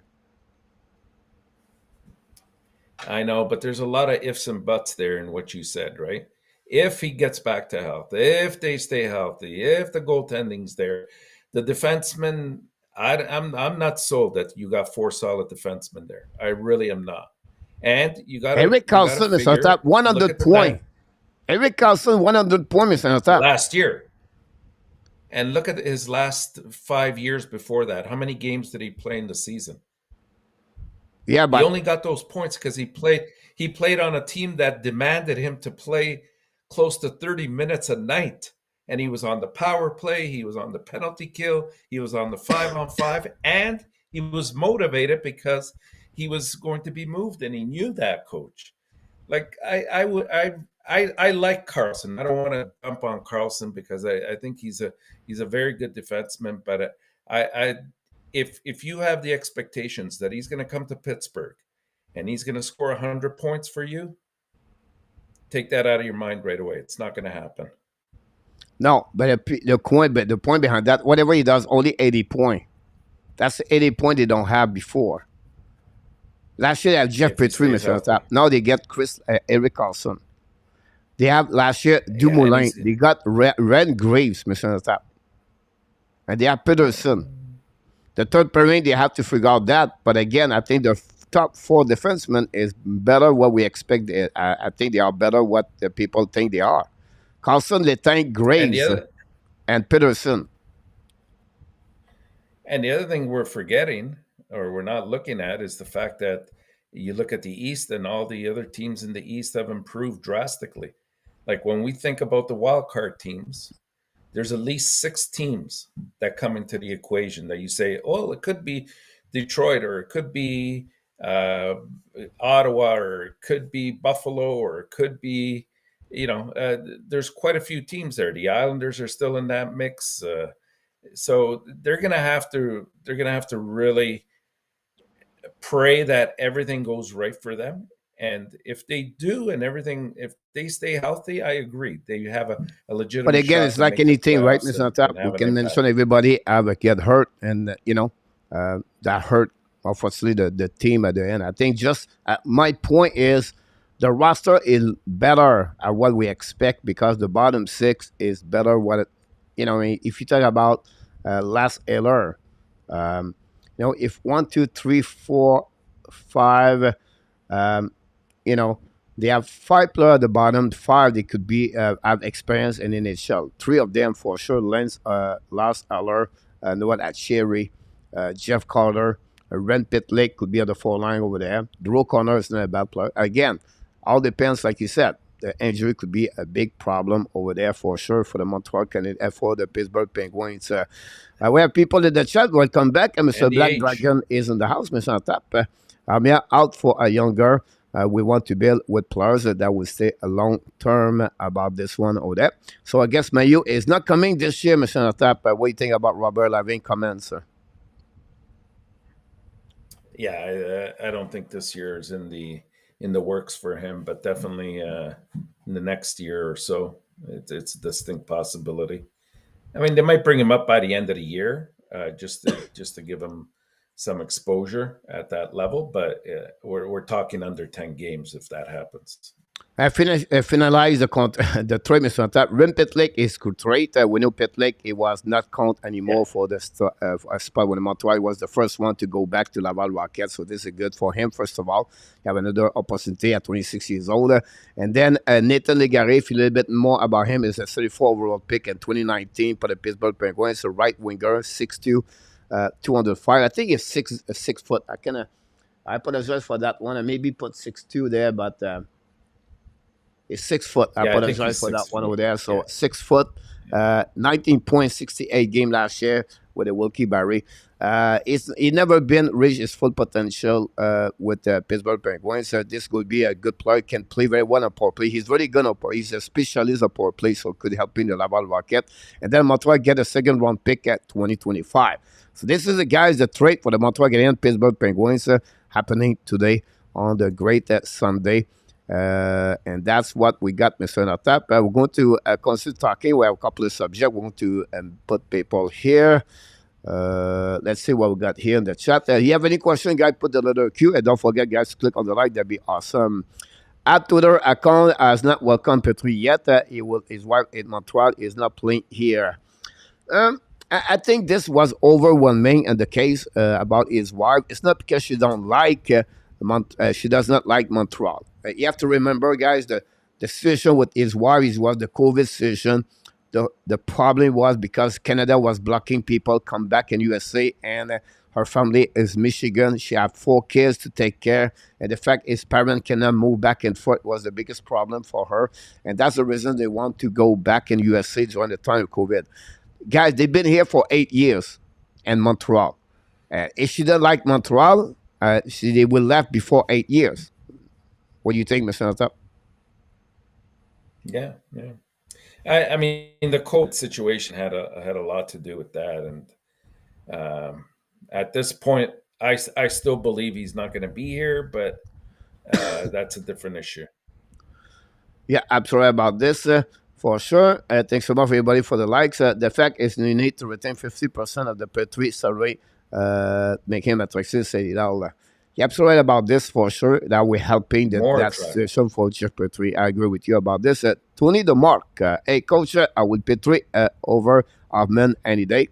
I know, but there's a lot of ifs and buts there in what you said, right? If he gets back to health, if they stay healthy, if the goaltending's there, the defensemen, I'm not sold that you got 4 solid defensemen there. I really am not. And you got Eric Carlson is on top, 100 points. Eric Carlson, 100 points on top last year. And look at his last 5 years before that. How many games did he play in the season? Yeah, but he only got those points because he played on a team that demanded him to play close to 30 minutes a night. And he was on the power play, he was on the penalty kill, he was on the 5-on-5, and he was motivated because he was going to be moved, and he knew that, coach. Like I like Carlson. I don't want to jump on Carlson because I think he's a very good defenseman. But if you have the expectations that he's going to come to Pittsburgh and he's going to score 100 points for you, take that out of your mind right away. It's not going to happen. No, but the point behind that, whatever he does, only 80 points. That's 80 points they don't have before. Last year they have Jeff Petry, Mr. Top. Now they get Eric Carlson. They have last year Dumoulin. They got Ren Graves, Mr. Top. And they have Peterson. The third pairing, they have to figure out that. But again, I think the top 4 defensemen is better what we expect. I think they are better what the people think they are. Carlson, Letang, Graves, and Peterson. And the other thing we're forgetting, or we're not looking at, is the fact that you look at the East and all the other teams in the East have improved drastically. Like when we think about the wild card teams, there's at least 6 teams that come into the equation that you say, oh, it could be Detroit, or it could be Ottawa, or it could be Buffalo, or it could be, there's quite a few teams there. The Islanders are still in that mix. So they're gonna have to really pray that everything goes right for them. And if they do, and if they stay healthy, I agree. They have a legitimate. But again, shot it's to like make the anything, right, playoffs Mr. Top? and We have an can impact. mention everybody have get hurt, and that hurt, unfortunately, the team at the end. I think just my point is the roster is better at what we expect because the bottom 6 is better. If you talk about last Eller, if 1, 2, 3, 4, 5, they have 5 players at the bottom. 5 they could be have experience in NHL. 3 of them for sure. Lars Eller, Noah Atcherry, Jeff Carter, Ren Pitlick could be on the 4 line over there. Drew Connor is not a bad player. Again, all depends, like you said. The injury could be a big problem over there for sure for the Montreal Canadiens, for the Pittsburgh Penguins. We have people in the chat. Welcome back. Mr. Black Dragon is in the house, Mr. Tap. I'm here out for a younger. We want to build with players that will stay a long term about this one over there. So I guess Mayu is not coming this year, Mr. Tap. What do you think about Robert Lavigne comments, sir? Yeah, I don't think this year is in the works for him, but definitely in the next year or so, it's a distinct possibility. I mean, they might bring him up by the end of the year, just to give him some exposure at that level. But we're talking under 10 games if that happens. I finalized the trade, Mr. Tap. Rim Pitlick is good trade. We know Pitlick, it was not count anymore for the spot when Montreal was the first one to go back to Laval Rockets. So this is good for him, first of all. You have another opportunity at 26 years old. And then Nathan Legare, if you know a little bit more about him, is a 34 overall pick in 2019 for the Pittsburgh Penguins. A right winger, 6'2", 205. I think it's 6 foot. I apologize for that one. I maybe put 6'2" there, but... It's 6 foot. I apologize for that one over there. So 6 foot, 19.68 game last year with the Wilkie Barry. He never been reached his full potential with the Pittsburgh Penguins. So this could be a good player. Can play very well on power play. He's really good on power. He's a specialist on power play, so could help in the Laval Rocket. And then Montreal get a second round pick at 2025. So this is the guys the trade for the Montreal Canadiens Pittsburgh Penguins happening today on the great Sunday. And that's what we got, Mr. Natap. We're going to consider talking. We have a couple of subjects. We're going to put people here. Let's see what we got here in the chat. You have any question, guys, put the letter Q. And don't forget, guys, to click on the like. That'd be awesome. At Twitter account has not welcomed Petry yet. His wife in Montreal is not playing here. I think this was overwhelming in the case about his wife. It's not because she don't like she does not like Montreal. You have to remember, guys, the situation with his wife was the COVID situation. The problem was because Canada was blocking people come back in USA, and her family is Michigan. She had 4 kids to take care, and the fact his parents cannot move back and forth was the biggest problem for her, and that's the reason they want to go back in USA during the time of COVID. Guys, they've been here for 8 years in Montreal. If she doesn't like Montreal, they will left before 8 years. What do you think, Mr. Natap? Yeah. I mean, the COVID situation had a lot to do with that, and at this point, I still believe he's not going to be here, but that's a different issue. Yeah, I'm sorry about this. For sure. Thanks so much, everybody, for the likes. The fact is, you need to retain 50% of the Petry salary, make him attractive. You're absolutely right about this, for sure, that we're helping that situation for Jeff Petry. I agree with you about this. Tony DeMarc, hey, coach, I would Petry over Hoffman any day.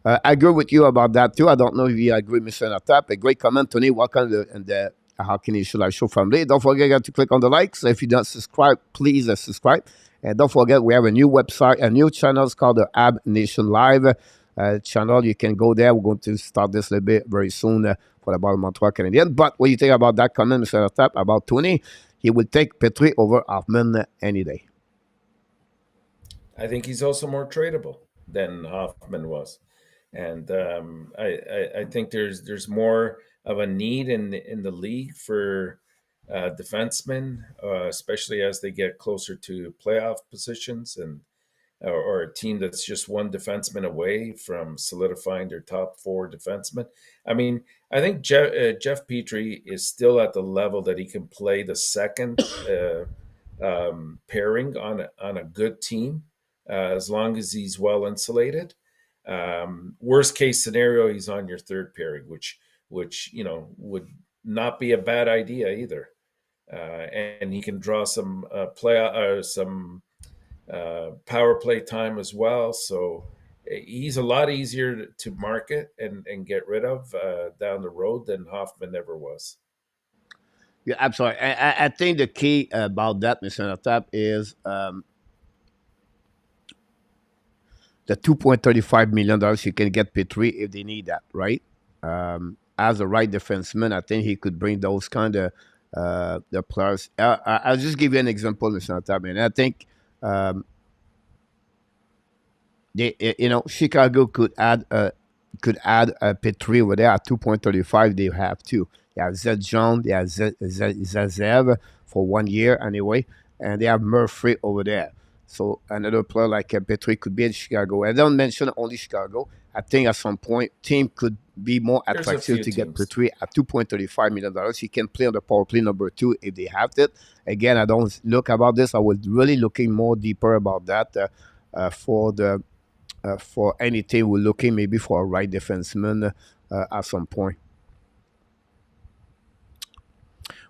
I agree with you about that, too. I don't know if you agree, Mr. Natap. A great comment, Tony. Welcome to the How Can You Show family. Don't forget to click on the likes. If you don't subscribe, please subscribe. And don't forget, we have a new website, a new channel. It's called the Habs Nation Live channel. You can go there. We're going to start this a little bit very soon for about Montreal Canadiens. But what do you think about that comment, Mr. Tap, about Tony? He would take Petry over Hoffman any day. I think he's also more tradable than Hoffman was, and I think there's more of a need in the league for defensemen, especially as they get closer to playoff positions, and or a team that's just one defenseman away from solidifying their top four defensemen. I mean, I think Jeff Petry is still at the level that he can play the second pairing on a good team, as long as he's well insulated. Worst case scenario, he's on your third pairing, which would not be a bad idea either. And he can draw some power play time as well. So he's a lot easier to market and get rid of down the road than Hoffman ever was. Yeah, absolutely. I think the key about that, Mr. Tap, is the $2.35 million you can get Petry if they need that, right? As a right defenseman, I think he could bring those kind of the players. I'll just give you an example, Mr. Tap, and I think Chicago could add a Petry over there at 2.35. They have two. They have Zed John, they have Zazev for 1 year anyway, and they have Murphy over there. So another player like Petry could be in Chicago. I don't mention only Chicago. I think at some point, team could be more attractive to get Petry at $2.35 million. He can play on the power play number 2 if they have it. Again, I don't look about this. I was really looking more deeper about that for any team. We're looking maybe for a right defenseman at some point.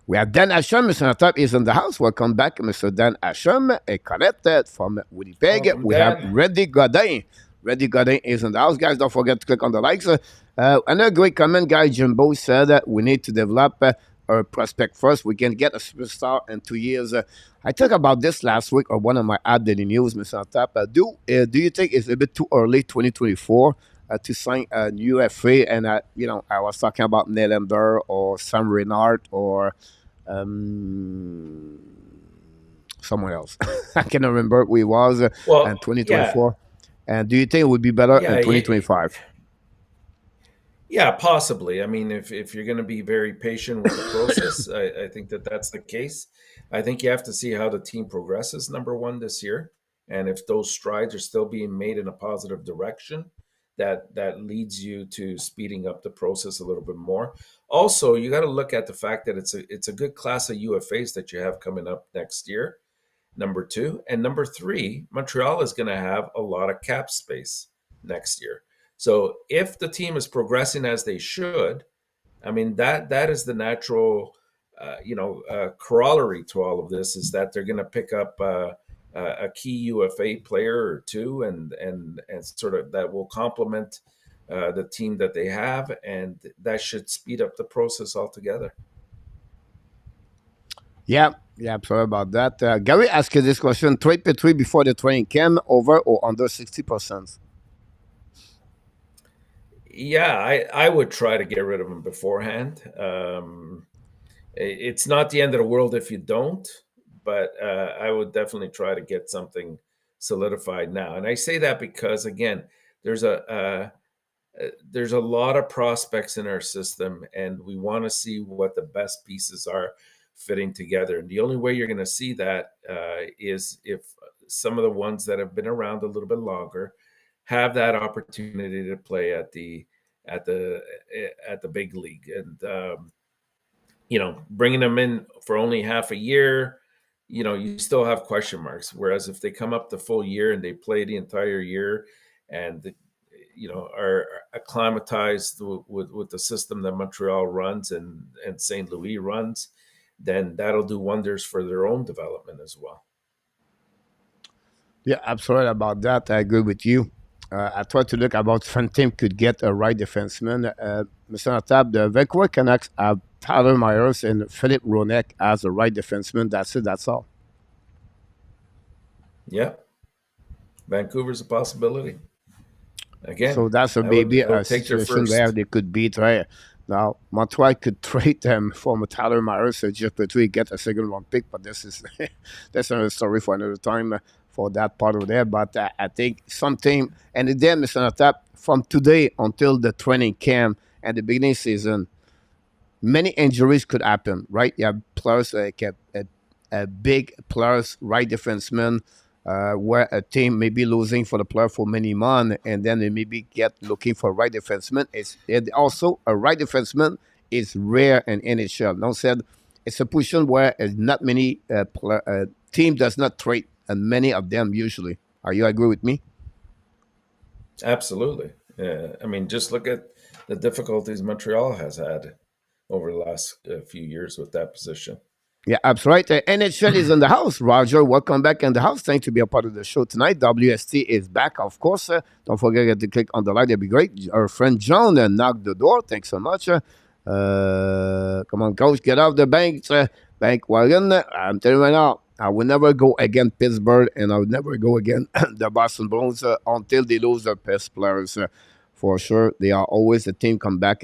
We have Dan Asham, Mr. Top is in the house. Welcome back, Mr. Dan Asham, connected from Winnipeg. We have Reddy Godin. Reddy Godin is in the house. Guys, don't forget to click on the likes. Another great comment, guy Jimbo said that we need to develop our prospect first. We can get a superstar in 2 years. I talked about this last week on one of my ad daily news, Mr. Tap. Do you think it's a bit too early, 2024, to sign a new FA? And I was talking about Nylander or Sam Reinhart or someone else. I cannot remember who it was in 2024. Yeah. And do you think it would be better in 2025? Yeah, possibly. I mean, if you're going to be very patient with the process, I think that's the case. I think you have to see how the team progresses, number one, this year. And if those strides are still being made in a positive direction, that leads you to speeding up the process a little bit more. Also, you got to look at the fact that it's a good class of UFAs that you have coming up next year, number two. And number three, Montreal is going to have a lot of cap space next year. So if the team is progressing as they should, I mean, that is the natural, corollary to all of this, is that they're going to pick up a key UFA player or two, and sort of that will complement the team that they have, and that should speed up the process altogether. Yeah, sorry about that. Gary asked you this question: trade Petry before the training camp, over or under 60%? Yeah, I would try to get rid of him beforehand. It's not the end of the world if you don't, but I would definitely try to get something solidified now. And I say that because, again, there's a lot of prospects in our system, and we want to see what the best pieces are fitting together. And the only way you're going to see that is if some of the ones that have been around a little bit longer have that opportunity to play at the big league. And bringing them in for only half a year, you still have question marks. Whereas if they come up the full year and they play the entire year and are acclimatized with the system that Montreal runs and St. Louis runs, then that'll do wonders for their own development as well. Yeah, absolutely about that. I agree with you. I tried to look about Phantom could get a right defenseman. Mr. Tab, the Vancouver Canucks have Tyler Myers and Philip Ronek as a right defenseman. That's it. That's all. Yeah, Vancouver's a possibility. Again, So that's a I would maybe I a would take their situation where first. they could beat, right? Now, Montreal could trade them for Tyler Myers or Jeff Petry, get a second round pick, but this is that's another story for another time for that part of there. But I think some team, and then, Mr. Natap, from today until the training camp and the beginning season, many injuries could happen, right? You have players like a big players, right defenseman, where a team may be losing for the player for many months, and then they maybe get looking for right defenseman. It also a right defenseman is rare in NHL. Now said, it's a position where not many team does not trade, and many of them usually. Are you agree with me? Absolutely. I mean, just look at the difficulties Montreal has had over the last few years with that position. Yeah, absolutely. Right. NHL is in the house. Roger, welcome back in the house. Thanks to be a part of the show tonight. WST is back, of course. Don't forget to click on the light. That'd be great. Our friend John knocked the door. Thanks so much. Come on, coach, get off the bank. Bank wagon. I'm telling you right now, I will never go against Pittsburgh, and I will never go against the Boston Bruins until they lose their best players. For sure, they are always a team comeback.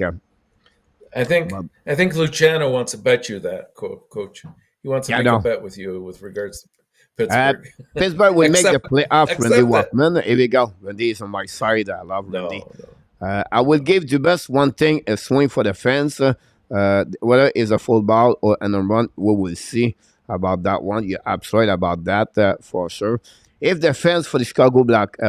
I think But, I think Luciano wants to bet you that, coach. He wants to yeah, make a no. bet with you with regards to Uh, Pittsburgh. Pittsburgh will make the accept playoffs. Randy accept it. Walkman. Here we go. Randy is on my side. I love Randy. No, no. I will give Dubas one thing: a swing for the fans. Whether it's a full ball or an run, we will see about that one. You're absolutely right about that for sure. If the fans for the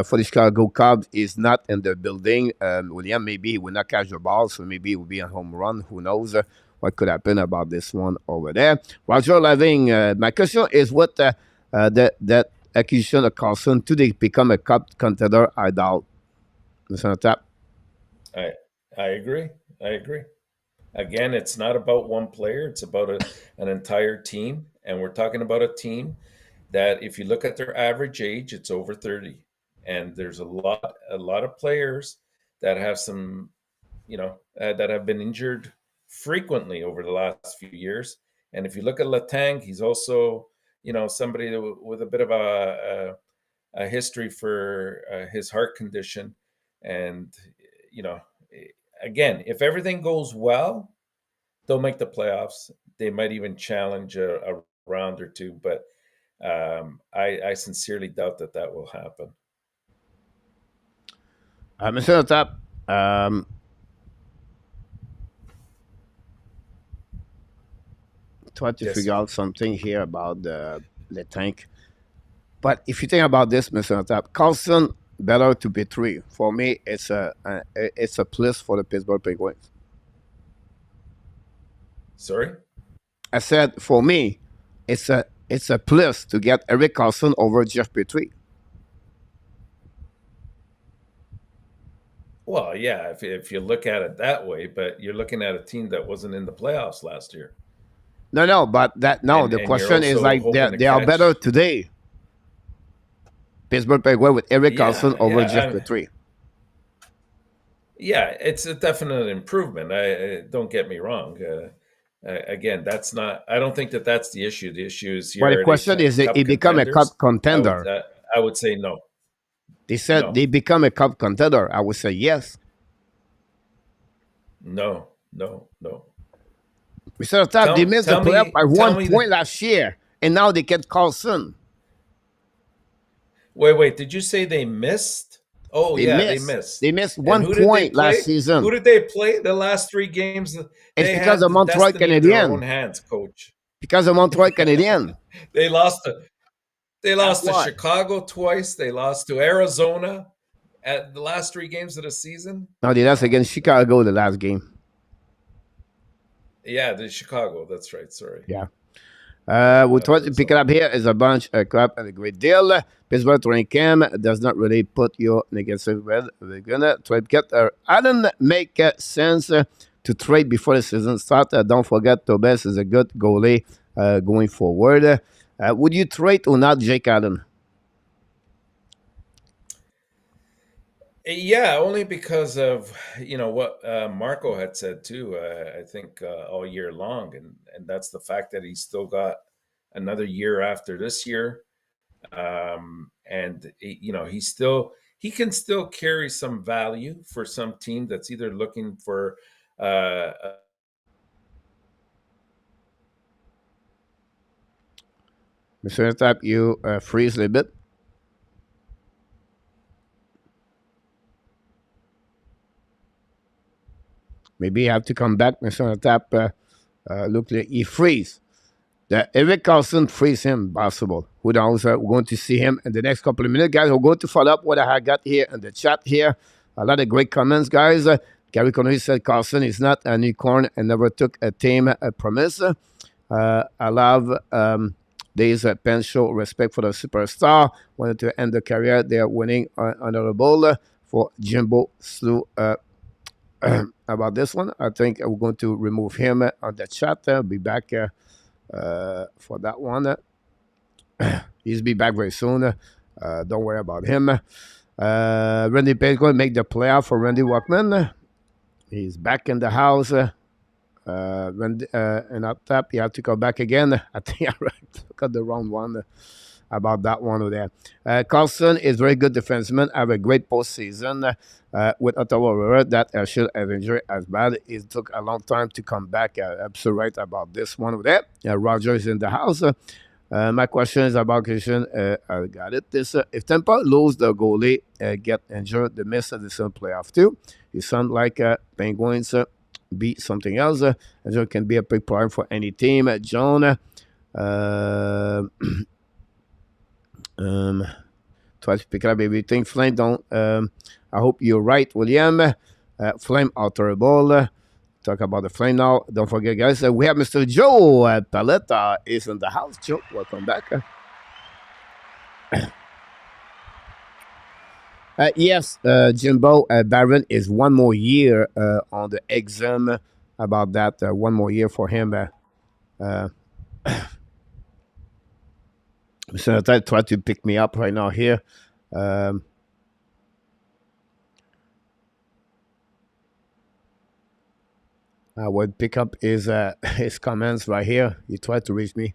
for the Chicago Cubs is not in the building, William maybe he will not catch the ball, so maybe it will be a home run. Who knows what could happen about this one over there? Roger Loving, my question is what that acquisition of Carlson to they become a cup contender? I doubt. Mr. Tap. I I agree. I agree. Again, it's not about one player, it's about an entire team. And we're talking about a team that if you look at their average age, it's over 30. And there's a lot of players that have some, that have been injured frequently over the last few years. And if you look at Letang, he's also, somebody with a bit of a history for his heart condition. And, you know, again, if everything goes well, they'll make the playoffs. They might even challenge a round or two, but I sincerely doubt that will happen. Mr. Tap, try to Yes, figure sir. out something here about the tank. But if you think about this, Mr. Tap, Carlson better to be three. For me, it's a plus for the Pittsburgh Penguins. Sorry. I said for me, it's a plus to get Eric Carlson over Jeff Petry. Well, yeah, if you look at it that way, but you're looking at a team that wasn't in the playoffs last year, No, no, but that no. The and you're question is also like hoping to they are better catch. today. Pittsburgh Penguins with Eric Carlson Yeah, over yeah, Jeff Petry. yeah. It's a definite improvement. I don't get me wrong. Again, that's not. I don't think that that's the issue. The issue is But the here. Are they question is, he cup become a cup contenders? I would. contender. I would say no, They said no, they become a cup contender. I would say yes. no, no, no. Mr. Tapp, they Tell missed the tell playoff me by tell one me. point last year, and now they get Carlson. Wait. Did you say they missed? Oh They yeah, they missed. missed. They missed And one who did they point last play? Who season. did they play? The last three games, It's they because had of the Montreal destiny in their own Canadiens. hands, coach. Because of Montreal Canadiens. They lost to they That's lost to why. Chicago twice. They lost to Arizona at the last three games of the season. No, they lost against Chicago the last game. Yeah, the Chicago. That's right. Sorry. Yeah. We try to pick it Arizona. up here. Is a bunch of crap and a great deal. Pittsburgh training camp does not really put you negative with. We're gonna try to get Allen make sense to trade before the season starts. Don't forget, Tobes is a good goalie going forward. Would you trade or not, Jake Allen? Yeah, only because of what Marco had said too. I think all year long, and that's the fact that he's still got another year after this year. And he can still carry some value for some team that's either looking for uh, Mr. Tap, you freeze a little bit. Maybe you have to come back, Mr. Tap. Look like he freeze. The Eric Carlson freeze him possible. Who knows? We're going to see him in the next couple of minutes, guys. We're going to follow up what I got here in the chat here. A lot of great comments, guys. Gary Connery said Carlson is not a unicorn and never took a team promise. I love these Pens show respect for the superstar. Wanted to end the career. They are winning honorable for Jimbo Slew. About this one, I think we're going to remove him on the chat. Be back for that one. He's be back very soon. Don't worry about him. Randy Page going to make the playoff for Randy Walkman. He's back in the house. And up top, you have to come back again. I think I got the wrong one about that one over there. Carlson is very good defenseman. Have a great postseason with Ottawa River. That should have injured as bad. It took a long time to come back. I'm so right about this one over there. Roger is in the house. My question is about Christian. I got it. This if Tampa lose the goalie, get injured, they miss the season playoff too. You sound like Penguins beat something else. Injury can be a big problem for any team. John. Try to pick up everything. Flame don't. I hope you're right, William. Flame alterable. Talk about the Flame now. Don't forget, guys. We have Mr. Joe Paletta is in the house. Joe, welcome back. Yes, Jimbo Barron is one more year on the exam. About that, one more year for him. So I try to pick me up right now here. I would pick up his comments right here. He tried to reach me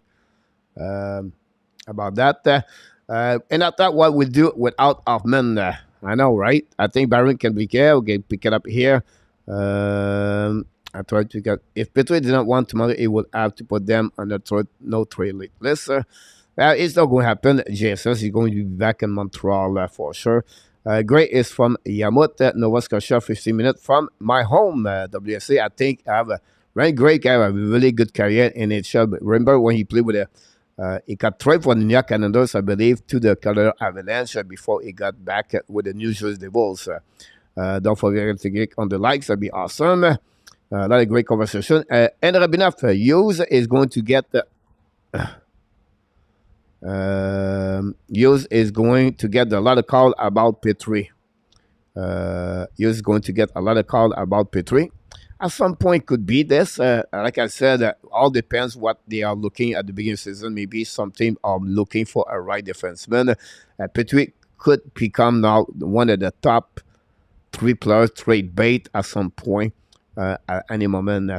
about that. And I thought what we do without Hoffman. I know, right? I think Barron can be here. We can pick it up here. I tried to get. If Petry did not want tomorrow, he would have to put them on the no trade list. It's not going to happen. JSS is going to be back in Montreal for sure. Great is from Yamut, Nova Scotia, 15 minutes from my home, WSA. I think I have a very great guy, a really good career in NHL. But remember when he played with he got traded for the New York Canadiens, I believe, to the Colorado Avalanche before he got back with the New Jersey Devils. Don't forget to click on the likes. That'd be awesome. A lot of great conversation. And Rabinov Hughes is going to get Hughes is going to get a lot of call about Petry. Hughes is going to get a lot of call about Petry. At some point, could be this. Like I said, all depends what they are looking at the beginning of the season. Maybe some team are looking for a right defenseman. Petry could become now one of the top 3 players trade bait at some point at any moment.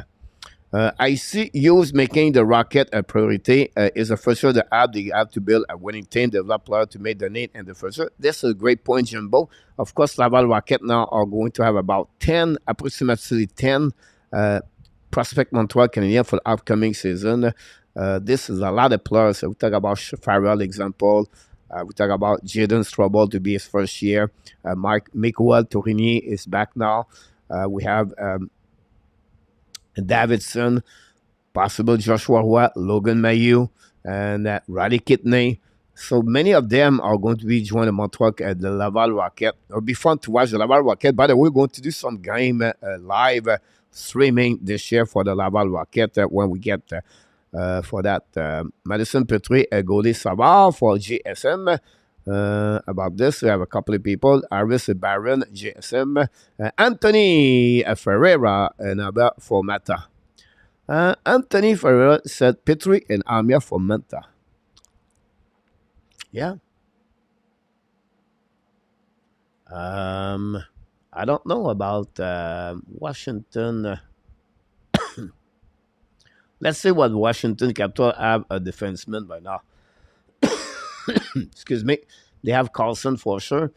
I see Hughes making the Rocket a priority. Is the first year they have to build a winning team, develop players to make the need in the first year. This is a great point, Jimbo. Of course, Laval Rocket now are going to have about 10, approximately 10 prospect Montreal Canadiens for the upcoming season. This is a lot of players. We talk about Farrell example. We talk about Jaden Strobel to be his first year. Michael Tourigny is back now. We have Davidson, possible Joshua Roy, Logan Mailloux, and Riley Kidney. So many of them are going to be joining Montreal at the Laval Rocket. It'll be fun to watch the Laval Rocket. By the way, we're going to do some game live streaming this year for the Laval Rocket when we get for that. Madison Petry, goalie Savard for GSM. About this, we have a couple of people. Iris Barron, GSM. Anthony Ferreira, and about for Mata. Anthony Ferreira said Petry and Armia for Manta. Yeah. I don't know about Washington. Let's see what Washington Capital have a defenseman by now. Excuse me. They have Carlson for sure.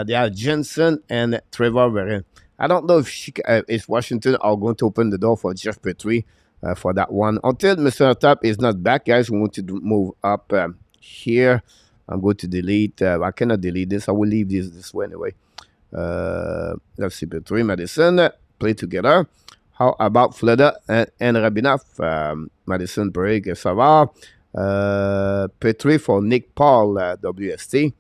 They have Jensen and Trevor Vereen. I don't know if Washington are going to open the door for Jeff Petry for that one. Until Mr. Tap is not back, guys, we want to move up here. I'm going to delete. I cannot delete this. I will leave this way anyway. Let's see, Petry, Madison, play together. How about Fleda and Rabinoff? Madison, Break, ça Petry for Nick Paul, WST.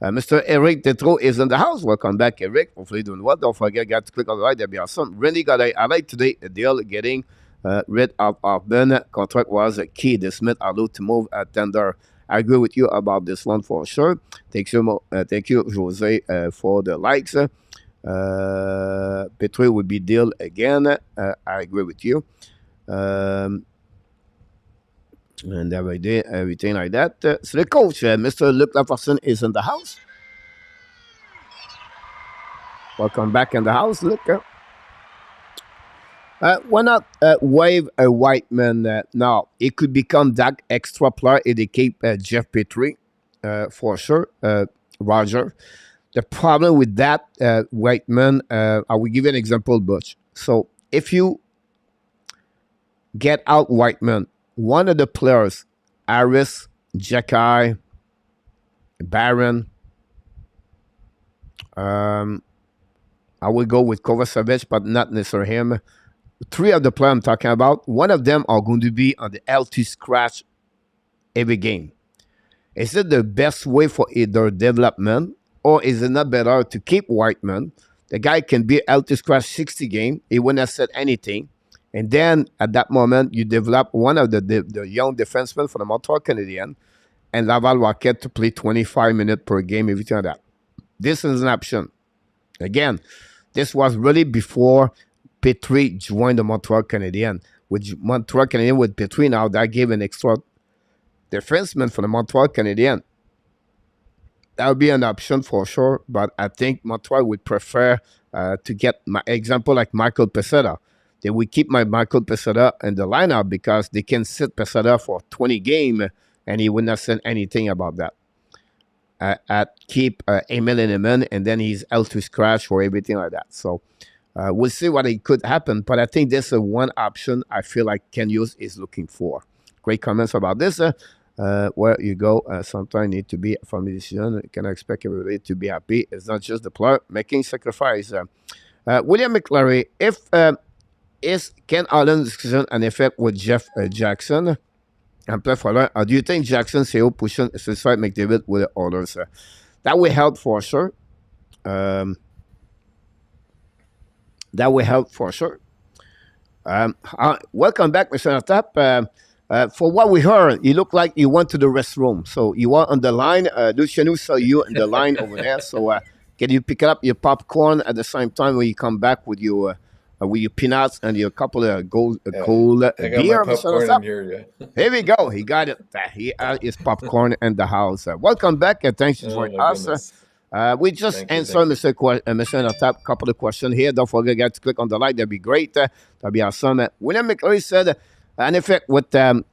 Mr. Eric Tetro is in the house. Welcome back, Eric. Hopefully doing well. Don't forget, guys, to click on the like. That'd be awesome. Randy got a highlight today. A deal getting rid of Ben. Contract was a key. The Smith allowed to move at tender. I agree with you about this one for sure. Thank you, Jose, for the likes. Petry will be deal again. I agree with you. And everything like that. So the coach, Mr. Luc Laforson, is in the house. Welcome back in the house, Luc. Why not waive a Whiteman now? It could become that extra player if they keep Jeff Petry, for sure. Roger. The problem with that Whiteman, I will give you an example, Butch. So if you get out Whiteman, one of the players, Harris, Jacky, Barron, I will go with Kovacevic, but not necessarily him. Three of the players I'm talking about, one of them are going to be on the LT scratch every game. Is it the best way for their development, or is it not better to keep Whiteman? The guy can be LT scratch 60 game. He wouldn't have said anything. And then at that moment, you develop one of the young defensemen for the Montreal Canadiens and Laval Rocket to play 25 minutes per game, everything like that. This is an option. Again, this was really before Petry joined the Montreal Canadiens. With Montreal Canadiens with Petry now, that gave an extra defenseman for the Montreal Canadiens. That would be an option for sure, but I think Montreal would prefer to get my example like Michael Peseta. They would keep Michael Peseta in the lineup because they can sit Peseta for 20 games and he would not say anything about that. Keep Emil Henneman and then he's L to scratch or everything like that. So we'll see what it could happen, but I think this is one option I feel like Kent Hughes is looking for. Great comments about this. Where you go, sometimes need to be from the decision. You can expect everybody to be happy. It's not just the player making sacrifice. William McClary, if is Ken Allen's decision an effect with Jeff Jackson? And play for do you think Jackson CEO pushing satisfied McDavid with the orders? That will help for sure. That will help for sure. Welcome back, Mr. Natap. For what we heard, you look like you went to the restroom. So you are on the line. Luciano saw you in the line over there. So can you pick up your popcorn at the same time when you come back with your peanuts and your couple of cold beer? My popcorn in here, yeah. Here we go. He got it. He has his popcorn in the house. Welcome back and thanks for joining us. We just answered Mr. Natap a couple of questions here. Don't forget, guys, to click on the like. That'd be great. That'd be awesome. William McClary said, in effect, what do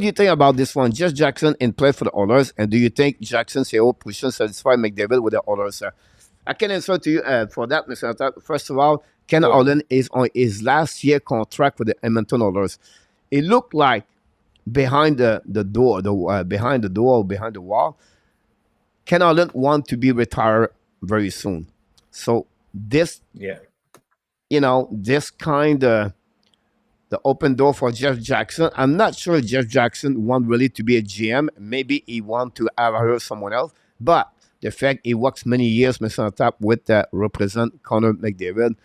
you think about this one? Just Jackson in play for the Oilers, and do you think Jackson CEO pushing satisfy McDavid with the Oilers? I can answer to you for that, Mr. Natap. First of all, Ken Holland is on his last year contract with the Edmonton Oilers. It looked like behind the wall, Ken Holland want to be retired very soon. So this, this kind of the open door for Jeff Jackson. I'm not sure Jeff Jackson want really to be a GM. Maybe he want to hire someone else. But the fact he works many years, Mr. Natap, with represent Connor McDavid,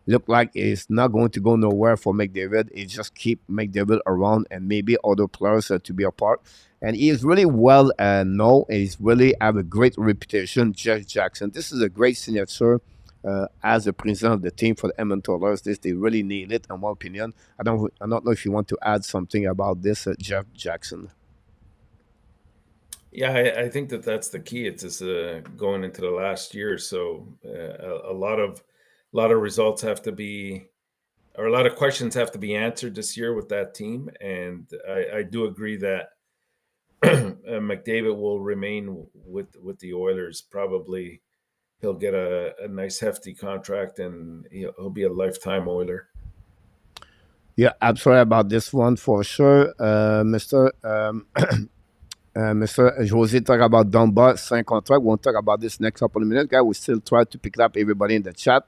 look like it's not going to go nowhere for McDavid. It just keep McDavid around and maybe other players to be a part. And he is really well known. He's really have a great reputation, Jeff Jackson. This is a great signature as the president of the team for the Edmonton Oilers. They really need it, in my opinion. I don't know if you want to add something about this, Jeff Jackson. Yeah, I think that's the key. It's just going into the last year, so a lot of results have to be, or a lot of questions have to be answered this year with that team. And I do agree that McDavid will remain with the Oilers. Probably he'll get a nice hefty contract, and he'll be a lifetime Oiler. Yeah, I'm sorry about this one for sure, Mr. Mr. Jose talk about Dunbar, sign contract. We'll talk about this next couple of minutes, guys. We still try to pick up everybody in the chat.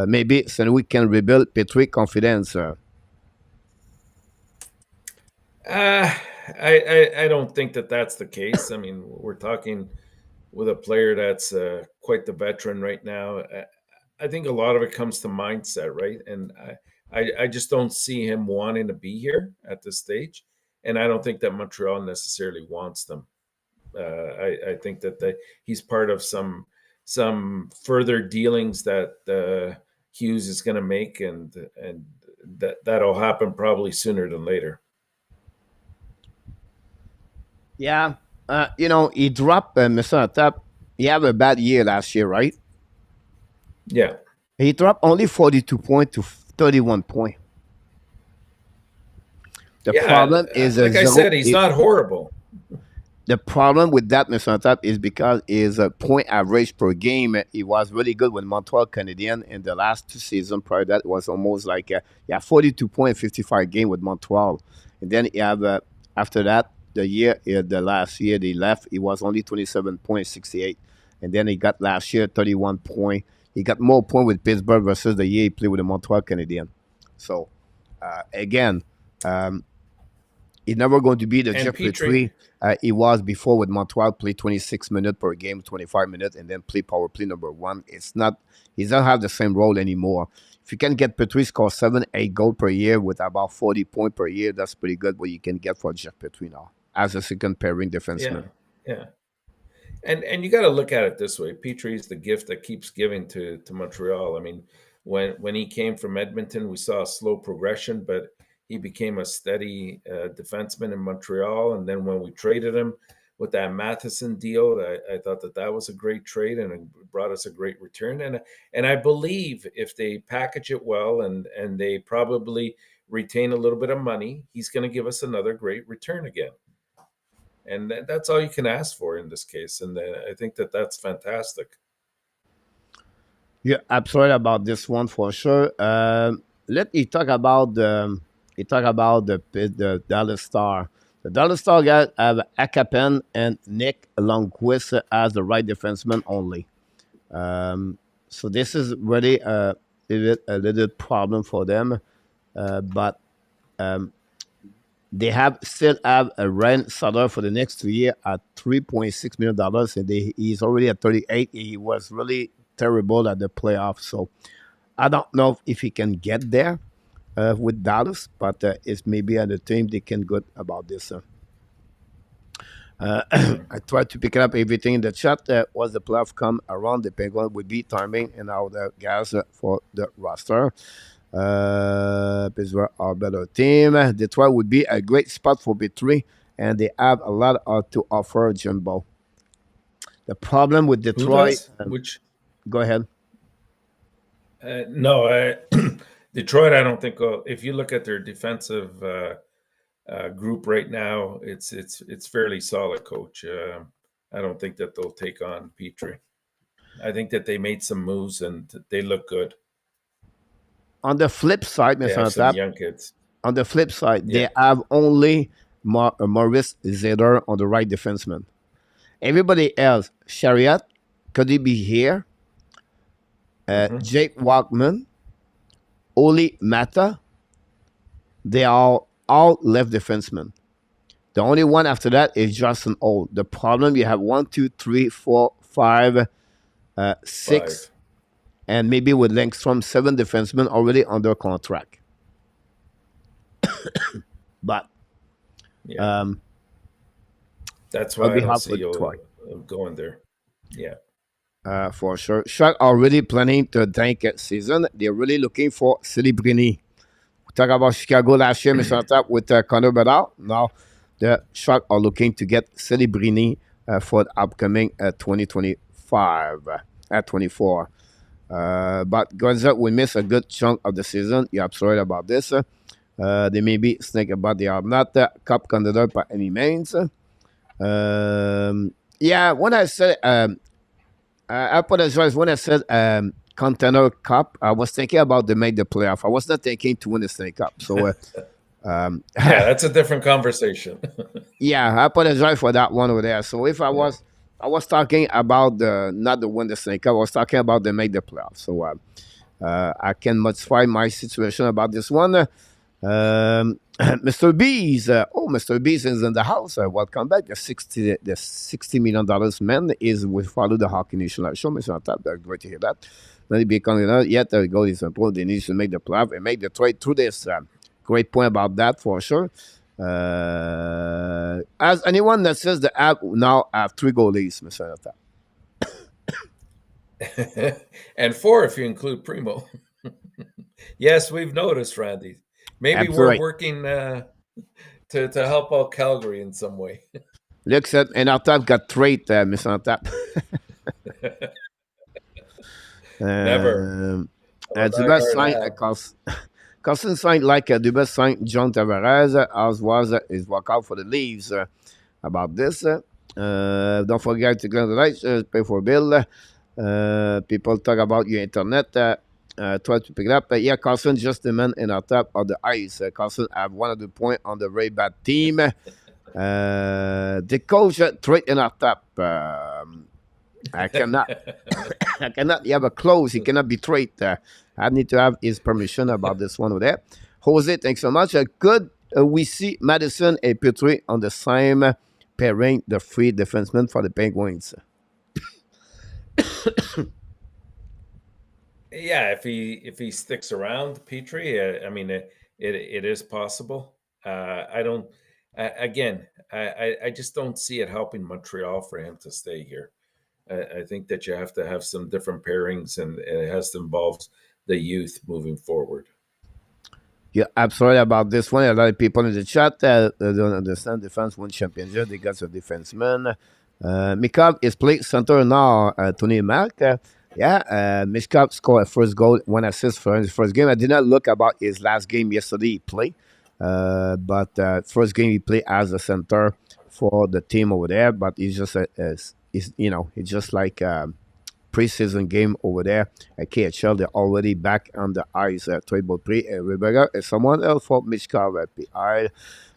Maybe so we can rebuild Petry confidence. I don't think that that's the case. I mean, we're talking with a player that's quite the veteran right now. I think a lot of it comes to mindset, right? And I just don't see him wanting to be here at this stage. And I don't think that Montreal necessarily wants them. I think that he's part of some further dealings that Hughes is going to make, and that'll happen probably sooner than later. Yeah, he dropped Mr. Tap. He had a bad year last year, right? Yeah. He dropped only 42 points to 31 points. The problem is, like I said, he's not horrible. The problem with that, Mr. Tap, is because his point average per game, he was really good with Montreal Canadiens in the last 2 seasons. Prior to that, it was almost like 42 point 55 game with Montreal. And then he have after that, the last year they left, he was only 27.68. And then he got last year 31 point. He got more point with Pittsburgh versus the year he played with the Montreal Canadiens. So, again, he's never going to be the Jeff Petry he was before with Montreal. Play 26 minutes per game, 25 minutes, and then play power play number 1. It's not. He doesn't have the same role anymore. If you can get Petry score 7-8 goals per year with about 40 points per year, that's pretty good. What you can get for Jeff Petry now as a second pairing defenseman. Yeah. And you got to look at it this way. Petry is the gift that keeps giving to Montreal. I mean, when he came from Edmonton, we saw a slow progression, but he became a steady defenseman in Montreal. And then when we traded him with that Matheson deal, I thought that was a great trade, and it brought us a great return. And I believe if they package it well and they probably retain a little bit of money, he's going to give us another great return again. And that's all you can ask for in this case. And I think that's fantastic. Yeah, absolutely about this one for sure. Let me talk about the Dallas Star. The Dallas Star guys have HABS Pens and Nick Lundqvist as the right defenseman only. So this is really a little problem for them. But they still have a rent Sutter for the next 2 years at $3.6 million, and he's already at 38. He was really terrible at the playoffs, so I don't know if he can get there with Dallas, but it's maybe at the team they can good about this. I tried to pick up everything in the chat. Once the playoff come around, the Penguins would be timing and all the guys for the roster. Pittsburgh are a better team. Detroit would be a great spot for Petry, and they have a lot to offer Jimbo. The problem with Detroit... Go ahead. No, Detroit, I don't think... if you look at their defensive group right now, it's fairly solid, Coach. I don't think that they'll take on Petry. I think that they made some moves, and they look good. On the flip side, some young kids. On the flip side, they have only Maurice Zeder on the right defenseman. Everybody else, Chariot, could he be here? Jake Walkman, Oli Mata, they are all left defensemen. The only one after that is Justin Old. The problem, you have 1, 2, 3, 4, 5, 6. And maybe with Langstrom, 7 defensemen already under contract. But that's why I don't see you going there. Yeah, for sure. Sharks are really planning to tank season. They're really looking for Celebrini. We talked about Chicago last year, Mr. Tap, with Connor Bedard. Now the Sharks are looking to get Celebrini for the upcoming 2025 at 24. But Gonzaga will miss a good chunk of the season. You're absolutely about this. They may be thinking about they are not cup contender by any means. Yeah, when I said I apologize when I said Contender Cup. I was thinking about to make the playoff. I was not thinking to win the Stanley Cup. So, Yeah, that's a different conversation. yeah, I apologize for that one over there. So, if Yeah. I was talking about the not the win the Stanley Cup. I was talking about the make the playoff. So, I can modify my situation about this one. Mr. Bees, Mr. Bees is in the house. Welcome back. The $60 million man is we follow the Hockey Nation Live Show. Mr. Top, great to hear that. Not becoming yet. The goal is simple. They need to make the playoff and make the trade through this. Great point about that for sure. As anyone that says the app now have 3 goalies, Mr. Top. And 4 if you include Primo. Yes, we've noticed, Randy. Maybe Absolutely we're right. working to help out Calgary in some way. Looks at and our top got trade, Mr. Top. Never. I'm a Dubas diehard signed Hab. Carson signed like Dubas signed John Tavares as was his walkout for the Leafs. About this, don't forget to go to the lights, pay for bill. People talk about your internet. Try to pick it up. Yeah, Carson just the man in our top of the ice. Carson have 100 points on the very bad team. The coach trade in our top. I cannot. I cannot have a close. He cannot be traded. I need to have his permission about this one over there. Jose, thanks so much. Could we see Madison and Petry on the same pairing, the 3 defensemen for the Penguins? Yeah, if he sticks around, Petry, I mean, it is possible. I don't. Again, I just don't see it helping Montreal for him to stay here. I think that you have to have some different pairings, and it has to involve the youth moving forward. Yeah, absolutely about this one. A lot of people in the chat don't understand defense win championship. They got some defensemen. Mikhail is playing center now, Tony Mac. Mikhail scored a first goal, 1 assist for his first game. I did not look about his last game yesterday he played. But first game he played as a center for the team over there. But he's just it's just like preseason game over there at KHL. They're already back on the ice. Trade Beaupré and Rebecca and someone else for Mishkov.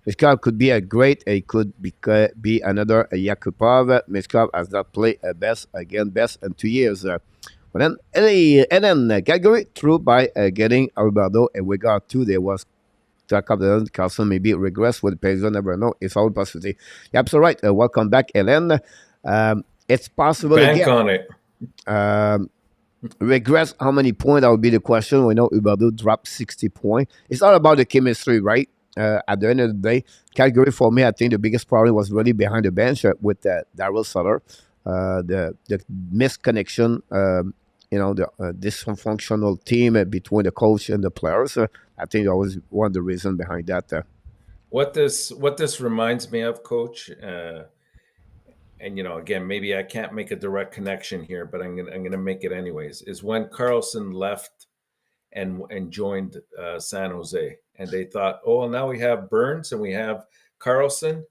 Mishkov could be a great. It could be another Yakupov. Mishkov has not played best in 2 years. But then, and then Calgary through by getting Alberto and we got 2. There was talk of the Carlson maybe regress with Payson. Never know. It's all possibility. You're absolutely right. Welcome back, Helen. It's possible Bank again. on it. Regress how many points? That would be the question. We know Huberdeau dropped 60 points. It's all about the chemistry, right? At the end of the day, Calgary for me, I think the biggest problem was really behind the bench with Darryl Sutter. The misconnection, the dysfunctional team between the coach and the players. I think that was one of the reasons behind that. What this reminds me of, Coach, and again, maybe I can't make a direct connection here, but I'm gonna make it anyways. Is when Carlson left and joined San Jose, and they thought, oh, well, now we have Burns and we have Carlson,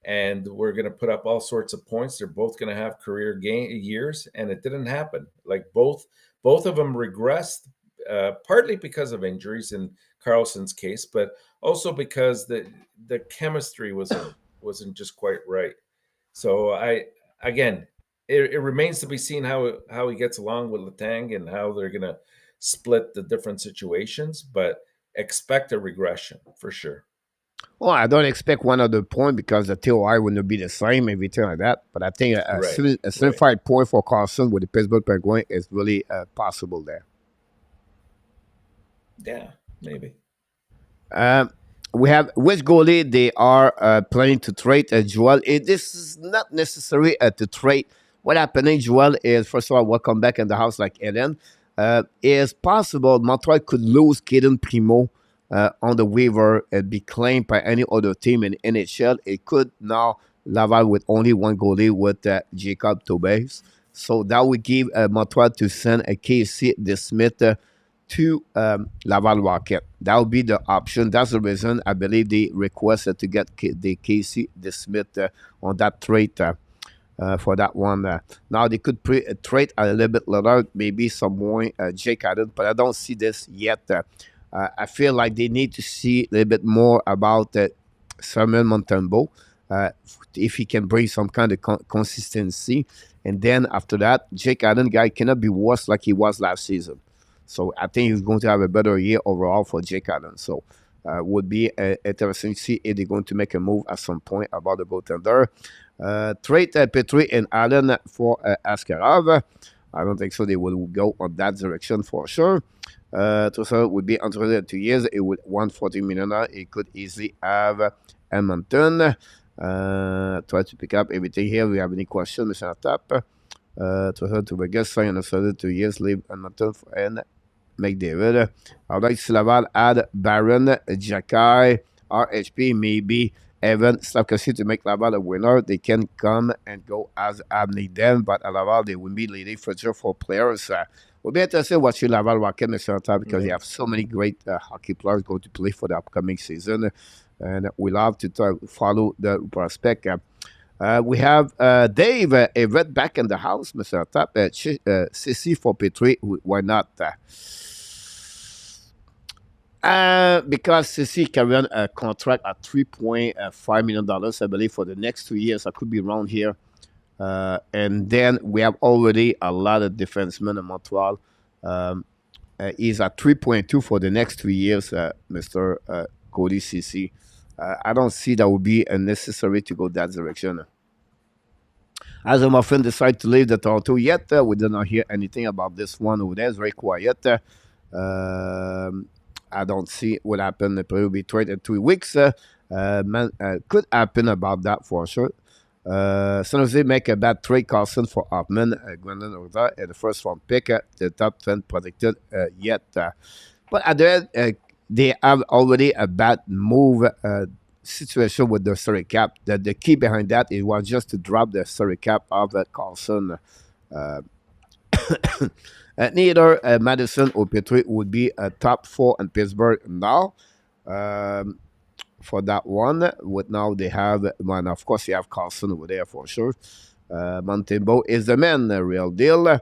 and we're gonna put up all sorts of points. They're both gonna have career years, and it didn't happen. Like both of them regressed, partly because of injuries in Carlson's case, but also because the chemistry wasn't just quite right. So again, it remains to be seen how he gets along with Letang and how they're gonna split the different situations, but expect a regression for sure. Well, I don't expect one other point because the TOI wouldn't be the same, everything like that. But I think a certified point for Carlson with the Pittsburgh Penguins is really possible there. Yeah, maybe. We have which goalie they are planning to trade. Joel, this is not necessary to trade. What happening, Joel, is first of all, welcome back in the house, like Ellen. Is possible Montreal could lose Caden Primo on the waiver and be claimed by any other team in NHL. It could now Laval with only one goalie with Jacob Tobes. So that would give Montreal to send a KC DeSmith to Laval Rocket. That would be the option. That's the reason I believe they requested to get the Casey DeSmith on that trade for that one. Now they could trade a little bit later, maybe some more Jake Allen, but I don't see this yet. I feel like they need to see a little bit more about Samuel Montembeault, if he can bring some kind of consistency. And then after that, Jake Allen guy cannot be worse like he was last season. So I think he's going to have a better year overall for Jake Allen. So would be interesting to see if they're going to make a move at some point about the goaltender. Trade Petry and Allen for Askarov. I don't think so. They will go on that direction for sure. Trussell would be interested in 2 years. It would want $40 million. It could easily have Edmonton. Try to pick up everything here. We have any questions, Mr. Tap? Trussell to Vegas, sign another 2 years, leave Edmonton and McDavid. I would like to see Laval add Baron, Jacky, RHP, maybe Evan Slavkovsky to make Laval a winner. They can come and go as I need them, but at Laval they will be leading future for players. We'll be interested watching Laval Rocket, Mr. Tap, because they have so many great hockey players going to play for the upcoming season, and we love to follow the prospect. We have Dave Everett back in the house, Mr. Tap. CC for Petry, why not? Because CC can run a contract at $3.5 million, I believe, for the next 2 years. I could be wrong here. And then we have already a lot of defensemen in Montreal. He's at 3.2 for the next 3 years, Mr. Cody CC. I don't see that would be necessary to go that direction. As Muffin decided to leave the Toronto yet, we did not hear anything about this one over there. It's very quiet. I don't see what happened. It will be traded in 3 weeks. Could happen about that for sure. San Jose make a bad trade, Carlson for Hoffman, Gwendolyn Order, and the first round pick, the top 10 predicted yet. But at the end, they have already a bad move situation with the salary cap. The key behind that, it was just to drop the salary cap of Carlson. Neither Madison or Petry would be a top 4 in Pittsburgh now. For that one, with now they have, well, of course, you have Carlson over there for sure. Montembeault is the man, the real deal.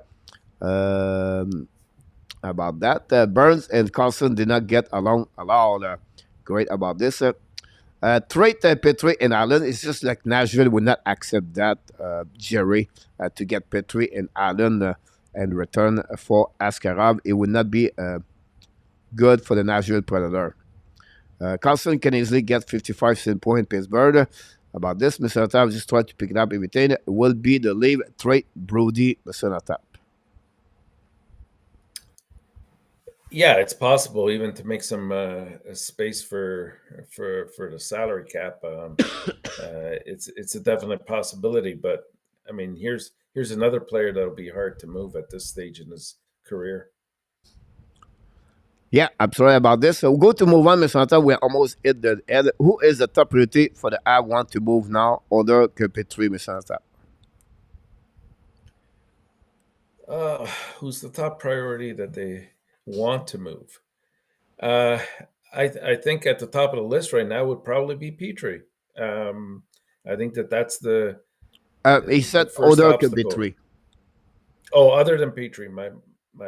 About that, Burns and Carlson did not get along allowed. Great about this. Trade Petry and Allen. It's just like Nashville would not accept that, Jerry, to get Petry and Allen and return for Askarov. It would not be good for the Nashville Predator. Carlson can easily get 55 cent point in Pittsburgh. About this, Mr. Natap just tried to pick it up everything. It will be the leave trade Brody, Mr. Natap. Yeah, it's possible even to make some space for the salary cap. It's a definite possibility, but I mean, here's another player that'll be hard to move at this stage in his career. Yeah, I'm sorry about this. So we'll go to move on, Mr. Natap. We're almost hit the end. Who is the top priority for the I want to move now? Other Petry, Mr. Natap. Who's the top priority that they want to move? I think at the top of the list right now would probably be Petry. I think that's the. He said other Petry. Oh, other than Petry, my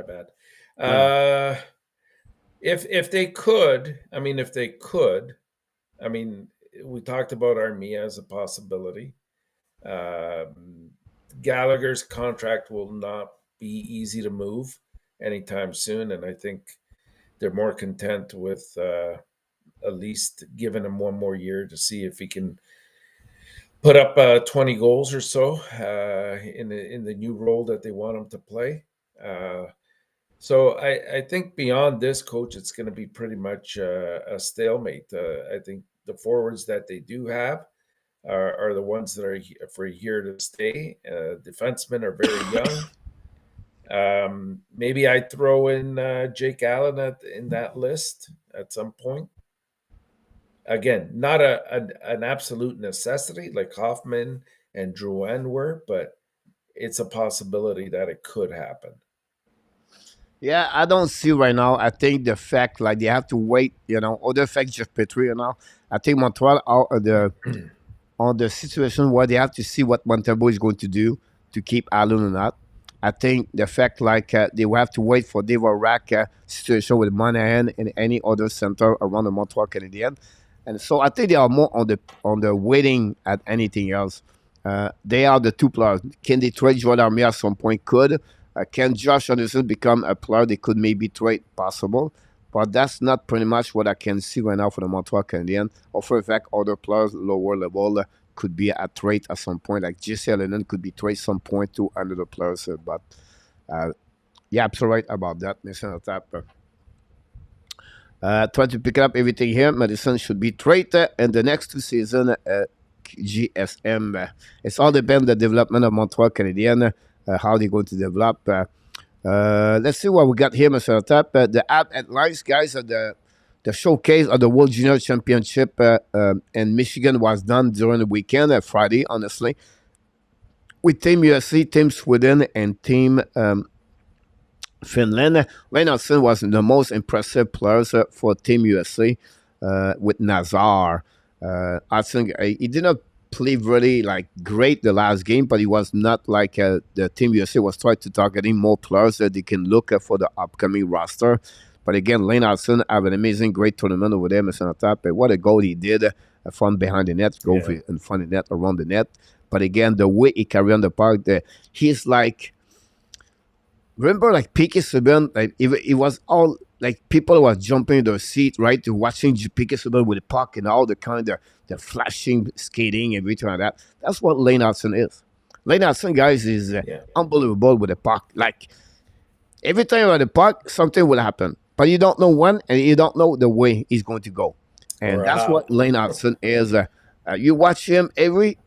bad. If they could, we talked about Armia as a possibility. Gallagher's contract will not be easy to move anytime soon, and I think they're more content with at least giving him one more year to see if he can put up 20 goals or so in the new role that they want him to play. So I think beyond this, coach, it's going to be pretty much a stalemate. I think the forwards that they do have are the ones that are here to stay. Defensemen are very young. Maybe I throw in Jake Allen in that list at some point. Again, not an absolute necessity like Hoffman and Drouin were, but it's a possibility that it could happen. Yeah, I don't see right now. I think the fact like they have to wait, other fact Jeff Petry, I think Montreal are on the situation where they have to see what Montego is going to do to keep Allen or not. I think the fact like they will have to wait for Dave Rack situation with Monahan and any other center around the Montreal Canadiens, and so I think they are more on the waiting at anything else. They are the two players. Can they trade Jordan Armia at some point? Could can Josh Anderson become a player they could maybe trade? Possible, but that's not pretty much what I can see right now for the Montreal Canadiens. Or for a fact, other players lower level could be a trade at some point. Like Jesse Lennon could be trade some point to another players. But yeah, I'm so right about that, Mr. Tapper. Try to pick up everything here. Madison should be traded in the next 2 seasons. GSM. It's all depends on the development of Montreal Canadiens, how they're going to develop. Let's see what we got here, Mr. Tap. The ad headlines, guys, are the showcase of the World Junior Championship in Michigan was done during the weekend, Friday, honestly, with Team USA, Team Sweden, and Team Finland. Reinhardsson was the most impressive players for Team USA with Nazar. I think he did not play really like great the last game, but he was not like the Team USA was trying to targeting more players that they can look for the upcoming roster. But again, Lane Hudson have an amazing, great tournament over there, Mr. Top. What a goal he did from behind the net, go in front of the net, around the net. But again, the way he carry on the park, he's like, remember like Piqué Subban, like it was all like people were jumping in their seat, right, to watching Piqué Subban with the puck and all the kind of the flashing skating and everything like that. That's what Lane Hudson is. Lane Hudson, guys, is unbelievable with the puck. Like every time you're at the puck, something will happen, but you don't know when and you don't know the way he's going to go. And that's what Lane Hudson is. You watch him every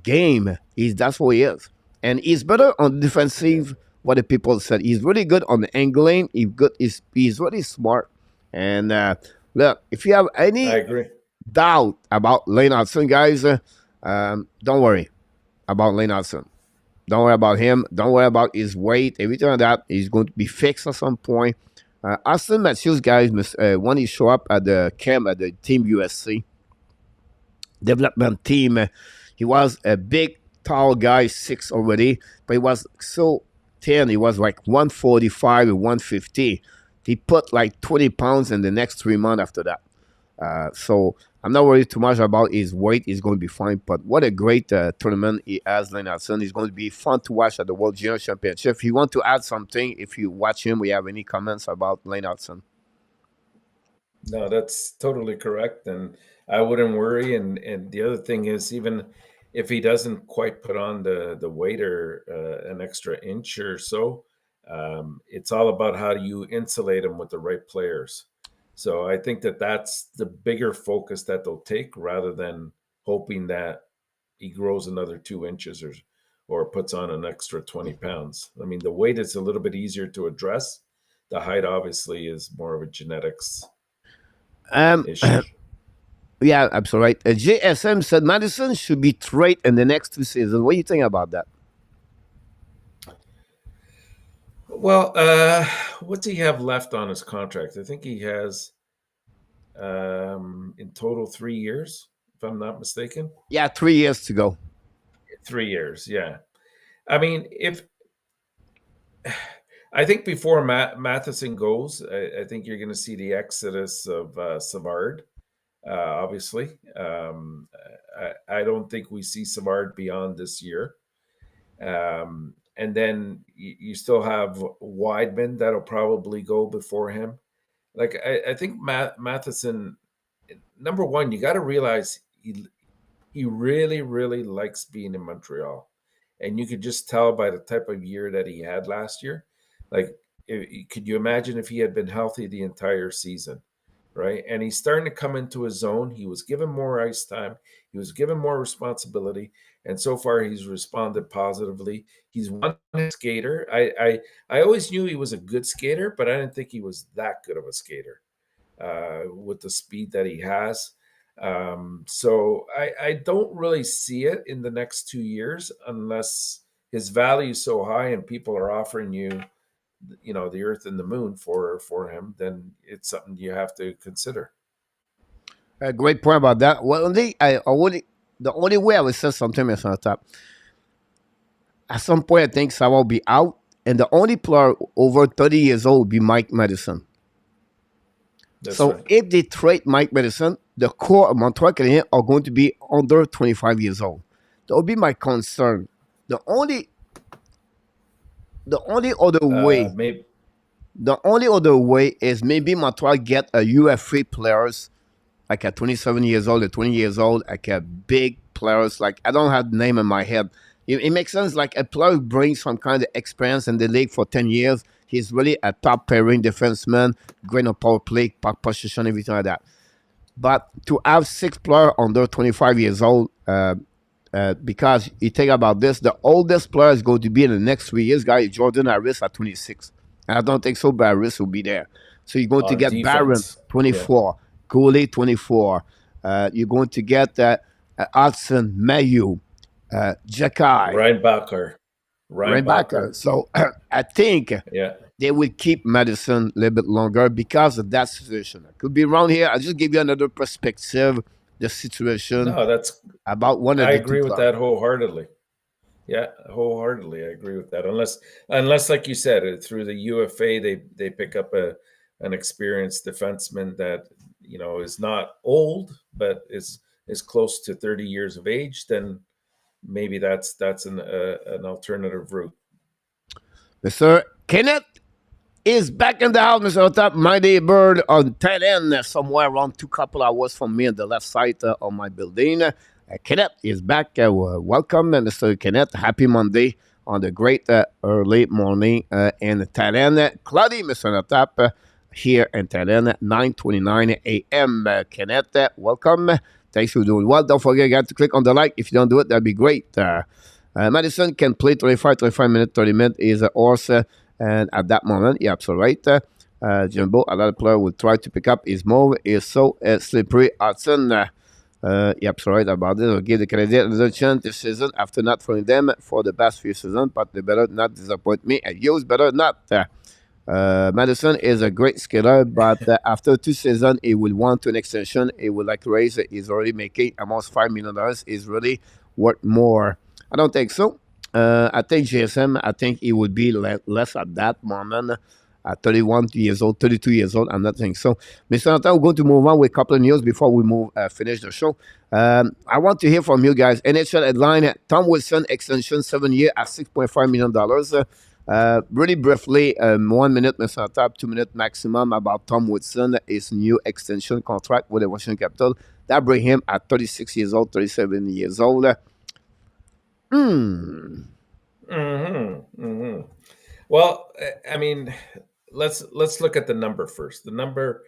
game. That's what he is, and he's better on defensive. What the people said, he's really good on the angling. He's really smart. And look, if you have any doubt about Lane Hudson, guys, don't worry about Lane Hudson. Don't worry about him. Don't worry about his weight. Everything like that is going to be fixed at some point. Austin Matthews, guys, when he show up at the camp at the Team USC development team, he was a big, tall guy, 6 already, but he was so thin. He was like 145 and 150. He put like 20 pounds in the next 3 months after that. So I'm not worried too much about his weight. He's going to be fine. But what a great tournament he has, Lane Hudson. He's going to be fun to watch at the World Junior Championship. If you want to add something, if you watch him, we have any comments about Lane Hudson? No, that's totally correct. And I wouldn't worry. And the other thing is, even if he doesn't quite put on the weight or an extra inch or so, it's all about how do you insulate him with the right players. So I think that's the bigger focus that they'll take rather than hoping that he grows another 2 inches or puts on an extra 20 pounds. I mean, the weight is a little bit easier to address. The height obviously is more of a genetics issue. Yeah, absolutely. JSM said Madison should be traded in the next 2 seasons. What do you think about that? Well, what do he have left on his contract? I think he has in total 3 years, if I'm not mistaken. Yeah, 3 years to go. 3 years, yeah. I mean, I think before Matheson goes, I think you're going to see the exodus of Savard. Obviously, I don't think we see Savard beyond this year. And then you still have Weidman that'll probably go before him. Like I think Matheson, number one, you got to realize he really, really likes being in Montreal. And you could just tell by the type of year that he had last year. Like, could you imagine if he had been healthy the entire season, right? And he's starting to come into his zone. He was given more ice time. He was given more responsibility. And so far, he's responded positively. He's one skater. I always knew he was a good skater, but I didn't think he was that good of a skater with the speed that he has. So I don't really see it in the next 2 years unless his value is so high and people are offering you the earth and the moon for him, then it's something you have to consider. A great point about that. Well, the only way I would say something is on the top. At some point, I think Sava will be out, and the only player over 30 years old will be Mike Madison. That's So right. if they trade Mike Madison, the core of Montreal Canadiens are going to be under 25 years old. That would be my concern. The only other way, Maybe the only other way is maybe Montreal get a UFA players like at 27 years old or 20 years old, like a big players. Like I don't have the name in my head. It makes sense. Like a player who brings some kind of experience in the league for 10 years. He's really a top pairing defenseman, great on power play, puck position, everything like that. But to have 6 players under 25 years old, because you think about this, the oldest player is going to be in the next 3 years, guys, Jordan Harris at 26. And I don't think so, but Harris will be there. So you're going to on get Barron, defense. 24, Goulet, 24. You're going to get Hudson, Mayu, Jacky, Ryan Backer. So I think Yeah. they will keep Madison a little bit longer because of that situation. I could be wrong here. I just give you another perspective, the situation No, that's about one of I the agree two with clubs. that wholeheartedly. Yeah, wholeheartedly, I agree with that. Unless, like you said, through the UFA, they pick up an experienced defenseman that is not old, but is close to 30 years of age. Then maybe that's an alternative route. Mr. Kenneth is back in the house, Mr. Top. Mighty Bird on tight end somewhere around 2 hours from me on the left side of my building. Kenneth is back. Welcome, Mr. Kenneth. Happy Monday on the great early morning in Thailand. Cloudy, Mr. Top, here in Thailand at 9:29 a.m. Kenneth, welcome. Thanks for doing well. Don't forget, you got to click on the like. If you don't do it, that'd be great. Madison can play 25 minutes, 30 minutes. Is a horse. And at that moment, you're absolutely right. Jumbo, a lot of players will try to pick up his move. Is so slippery. Hudson, you're absolutely right about this. I'll give the Canadiens another chance this season after not throwing them for the past few seasons, but they better not disappoint me. And Hughes better not. Madison is a great skiller, but after 2 seasons, he will want to an extension. He will like raise. He's already making almost $5 million. Is really worth more. I don't think so. I think GSM, I think he would be less at that moment. At 31 years old, 32 years old, I'm not thinking so. Mr. Nathan, we're going to move on with a couple of news before we finish the show. I want to hear from you guys. NHL headline, Tom Wilson extension 7 years at $6.5 million. Really briefly, 1 minute, Mr. Nathan, 2 minutes maximum about Tom Wilson, his new extension contract with the Washington Capitals. That bring him at 36 years old, 37 years old. Well, I mean, let's look at the number first. The number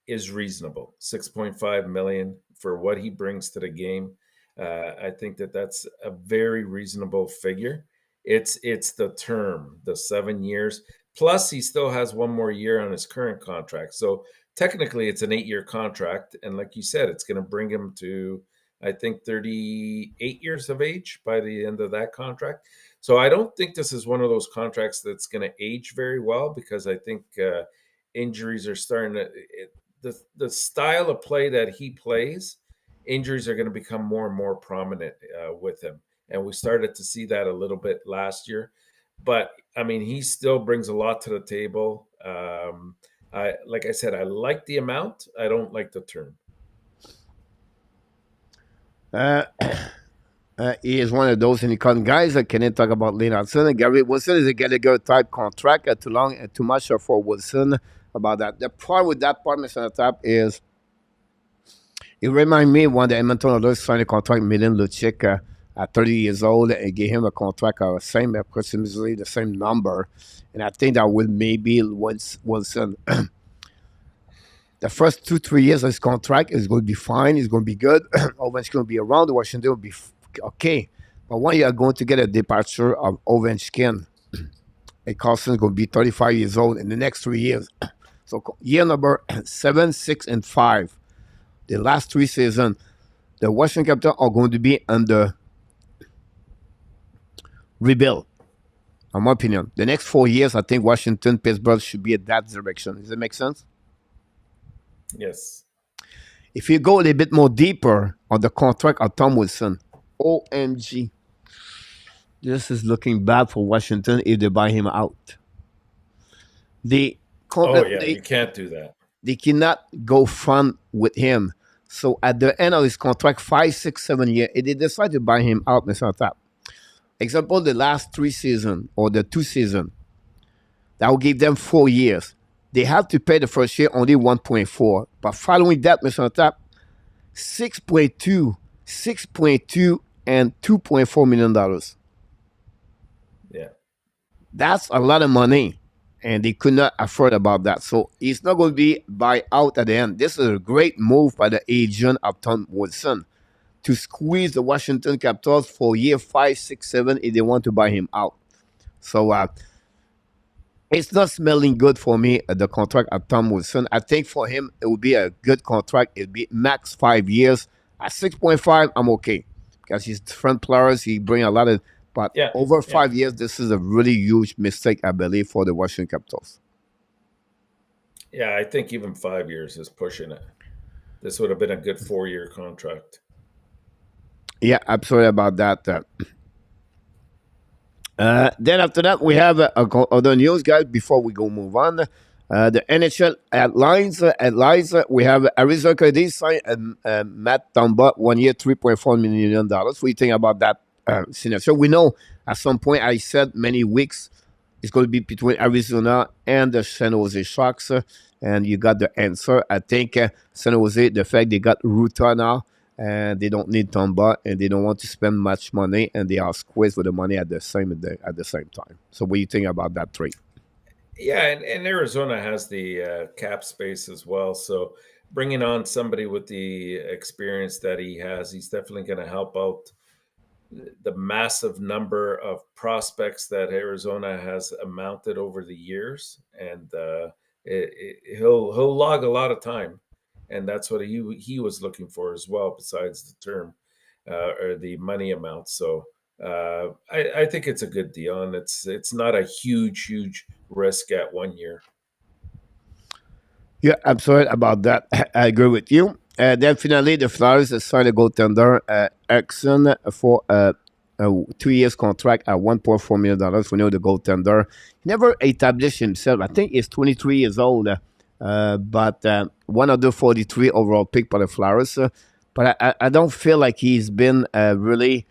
is reasonable. 6.5 million for what he brings to the game. I think that's a very reasonable figure. It's the term, the 7 years. Plus, he still has 1 more year on his current contract. So technically, it's an 8-year contract, and like you said, it's going to bring him to, I think, 38 years of age by the end of that contract. So I don't think this is one of those contracts that's going to age very well, because I think injuries are starting to the style of play that he plays, injuries are going to become more and more prominent with him. And we started to see that a little bit last year. But, I mean, he still brings a lot to the table. Like I said, I like the amount. I don't like the term. He is one of those unicorn guys. Can you talk about Lane Hudson? Gary Wilson is a Gallagher type contract. Too long and too much for Wilson about that. The problem with that part, Mr. Tap, is it reminds me when the Edmonton Oilers signed a contract with Milan Lucic at 30 years old and gave him a contract of approximately the same number. And I think that will maybe Wilson. The first 2-3 years of his contract is going to be fine. It's going to be good. Ovechkin will be around. Washington will be okay. But when you are going to get a departure of Ovechkin, and Carlson is going to be 35 years old in the next 3 years. So year number 7, 6, and 5, the last 3 seasons, the Washington Capitals are going to be under rebuild. in my opinion. The next 4 years, I think Washington, Pittsburgh should be at that direction. Does it make sense? Yes. If you go a little bit more deeper on the contract of Tom Wilson, OMG, this is looking bad for Washington if they buy him out. They Oh yeah, you can't do that. They cannot go front with him. So at the end of his contract, 5, 6, 7 years, they decide to buy him out, Mr. Tap. Example, the last 3 seasons or the 2 seasons, that will give them 4 years. They have to pay the first year only 1.4. But following that, Mr. Tap, 6.2, 6.2, and $2.4 million. Yeah. That's a lot of money. And they could not afford about that. So he's not going to be buy out at the end. This is a great move by the agent of Tom Wilson to squeeze the Washington Capitals for year 5, 6, 7 if they want to buy him out. So it's not smelling good for me, the contract of Tom Wilson. I think for him, it would be a good contract. It'll be max 5 years. At 6.5, I'm okay. Because he's different players. He bring a lot of... But over 5 years, this is a really huge mistake, I believe, for the Washington Capitals. Yeah, I think even 5 years is pushing it. This would have been a good 4-year contract. Yeah, absolutely about that. Then after that, we have other news, guys, before we go move on. The NHL headlines, we have Arizona Coyotes signed Matt Dumba, 1 year, $3.4 million. What do you think about that? So we know at some point, I said many weeks, it's going to be between Arizona and the San Jose Sharks, and you got the answer. I think San Jose, the fact they got Ruta now, and they don't need Tomba, and they don't want to spend much money, and they are squeezed with the money at the same time. So what do you think about that trade? Yeah, and Arizona has the cap space as well, so bringing on somebody with the experience that he has, he's definitely going to help out the massive number of prospects that Arizona has amounted over the years, and he'll log a lot of time, and that's what he was looking for as well, besides the term or the money amount. So I think it's a good deal, and it's not a huge risk at 1 year. Yeah, absolutely about that. I agree with you. Then finally, the Flyers signed a goaltender, Eriksson, for a 2 years contract at $1.4 million. We know the goaltender never established himself. I think he's 23 years old, but one of the 43 overall pick by the Flyers. But I don't feel like he's been really...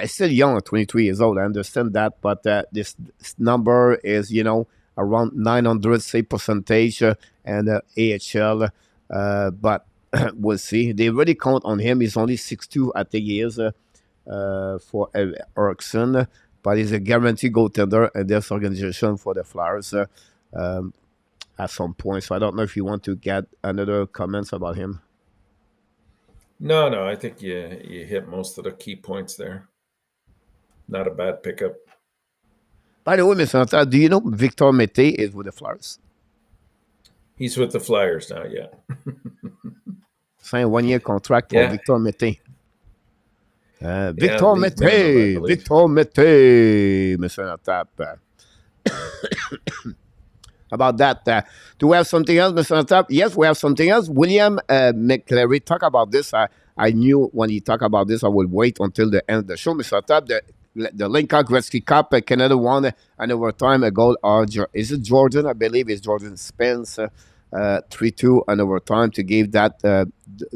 still young at 23 years old. I understand that, but this number is, around 900 save percentage and AHL. But we'll see. They really count on him. He's only 6'2", I think he is, for Eriksson. But he's a guaranteed goaltender in this organization for the Flyers at some point. So I don't know if you want to get another comments about him. No, I think you hit most of the key points there. Not a bad pickup. By the way, Mr. Natal, do you know Victor Mété is with the Flyers? He's with the Flyers now, yeah. Signed 1 year contract for Victor Mété. Victor Mété, Mr. Natal. About that, do we have something else, Mr. Natal? Yes, we have something else. William McClary talk about this. I knew when he talked about this, I would wait until the end of the show, Mr. Natal. The Lincoln Gretzky Cup, Canada won an overtime a goal. Is it Jordan? I believe it's Jordan Spence. 3-2 and overtime to give that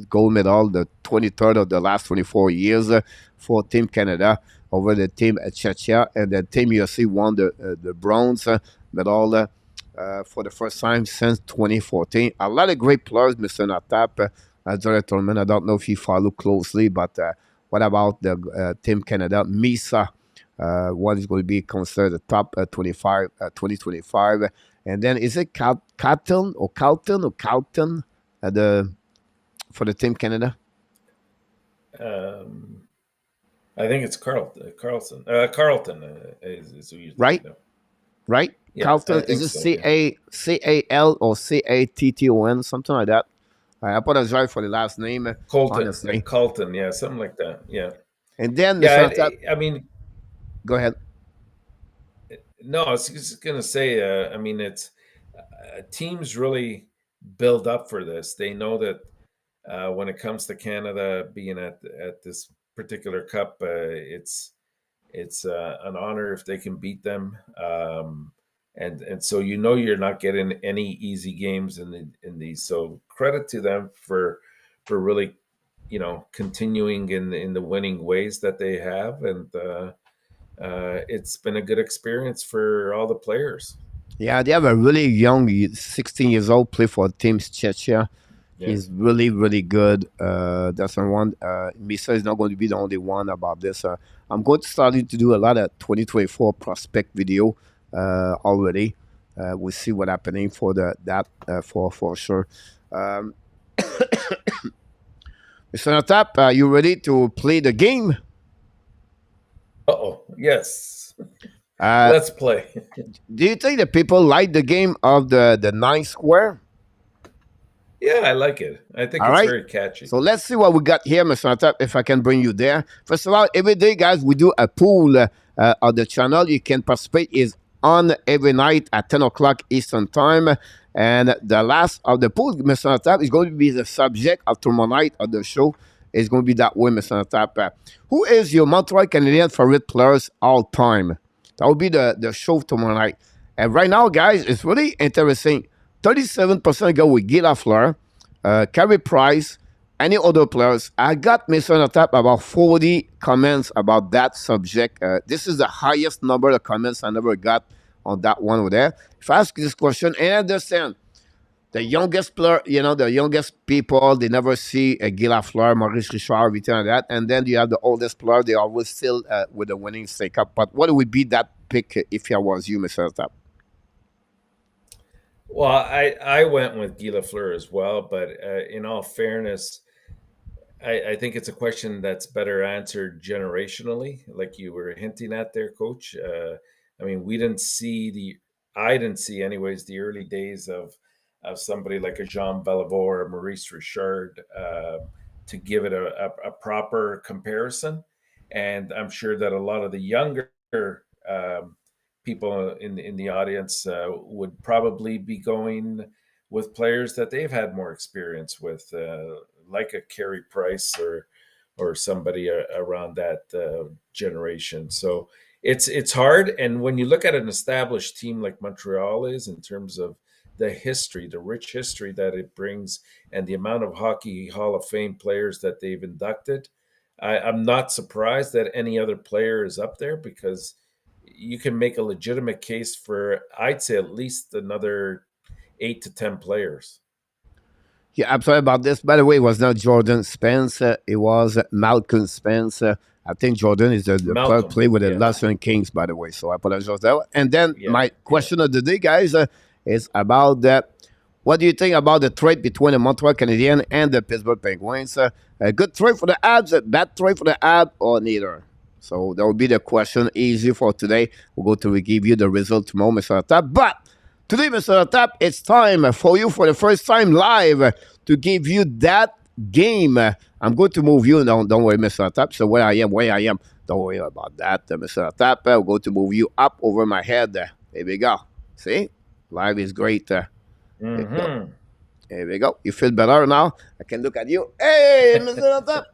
gold medal, the 23rd of the last 24 years for Team Canada over the Team Czechia, and the Team USA won the bronze medal for the first time since 2014. A lot of great players, Mr. Natap, Tournament. I don't know if you follow closely, but what about the Team Canada? Misa, one is going to be considered the top 2025. And then is it Carlton for the Team Canada? I think it's Carlton. Carlton is who you right? Know. Right? Yeah, Carlton, is it C-A-L or C-A-T-T-O-N, something like that? I apologize for the last name. Colton, yeah, something like that, yeah. And then, I mean, go ahead. No, I was just going to say, I mean, it's teams really build up for this. They know that when it comes to Canada being at this particular cup, it's an honor if they can beat them. And so you're not getting any easy games in these. So credit to them for really continuing in the winning ways that they have, and it's been a good experience for all the players. Yeah, they have a really young, 16 years old, play for Team Czechia. Yeah. He's really, really good. That's the one. Misa is not going to be the only one about this. I'm going to start to do a lot of 2024 prospect video already. We'll see what happening for that for sure. Um, Mr. Natap, are you ready to play the game? Oh, yes. Uh, Let's play. do you think the people like the game of the nine square? Yeah, I like it. I think All it's right. very catchy. So let's see what we got here, Mr. Natap, if I can bring you there. First of all, every day, guys, we do a pool on the channel. You can participate. Is on every night at 10 o'clock Eastern Time. And the last of the pool, Mr. Natap, is going to be the subject of tomorrow night of the show. It's going to be that way, Mr. Natap. Who is your Montreal Canadian favorite players all time? That will be the show tomorrow night. And right now, guys, it's really interesting. 37% go with Guy Lafleur, Carey Price, any other players. I got Mr. Natap about 40 comments about that subject. This is the highest number of comments I never got on that one over there. If I ask this question, and I understand, the youngest player, the youngest people, they never see a Guy Lafleur, Maurice Richard, everything like that. And then you have the oldest player, they always still with the winning stake up. But what would be that pick if I was you, Mr. Natap? Well, I went with Guy Lafleur as well, but in all fairness, I think it's a question that's better answered generationally, like you were hinting at there, Coach. I mean, I didn't see, anyways, the early days of somebody like a Jean Beliveau or Maurice Richard to give it a proper comparison. And I'm sure that a lot of the younger um, people in the audience would probably be going with players that they've had more experience with, like a Carey Price or somebody around that generation. So it's hard. And when you look at an established team like Montreal is, in terms of the history, the rich history that it brings, and the amount of Hockey Hall of Fame players that they've inducted, I'm not surprised that any other player is up there, because you can make a legitimate case for, I'd say, at least another 8 to 10 players. Yeah, I'm sorry about this. By the way, it was not Jordan Spence. It was Malcolm Spence. I think Jordan is the player Malcolm, play with the yeah, Los Angeles Kings, by the way. So I apologize for that. And then yeah, my yeah. question of the day, guys, is about what do you think about the trade between the Montreal Canadiens and the Pittsburgh Penguins? A good trade for the Habs, a bad trade for the Habs, or neither? So that will be the question. Easy for today. We're going to give you the result tomorrow, Mr. Tap. But today, Mr. Tap, it's time for you for the first time live to give you that game. I'm going to move you. Don't worry, Mr. Tap. So where I am. Don't worry about that, Mr. Tap. I'm going to move you up over my head. There we go. See? Live is great. There we go. Mm-hmm. There we go. You feel better now? I can look at you. Hey, Mr. Tap.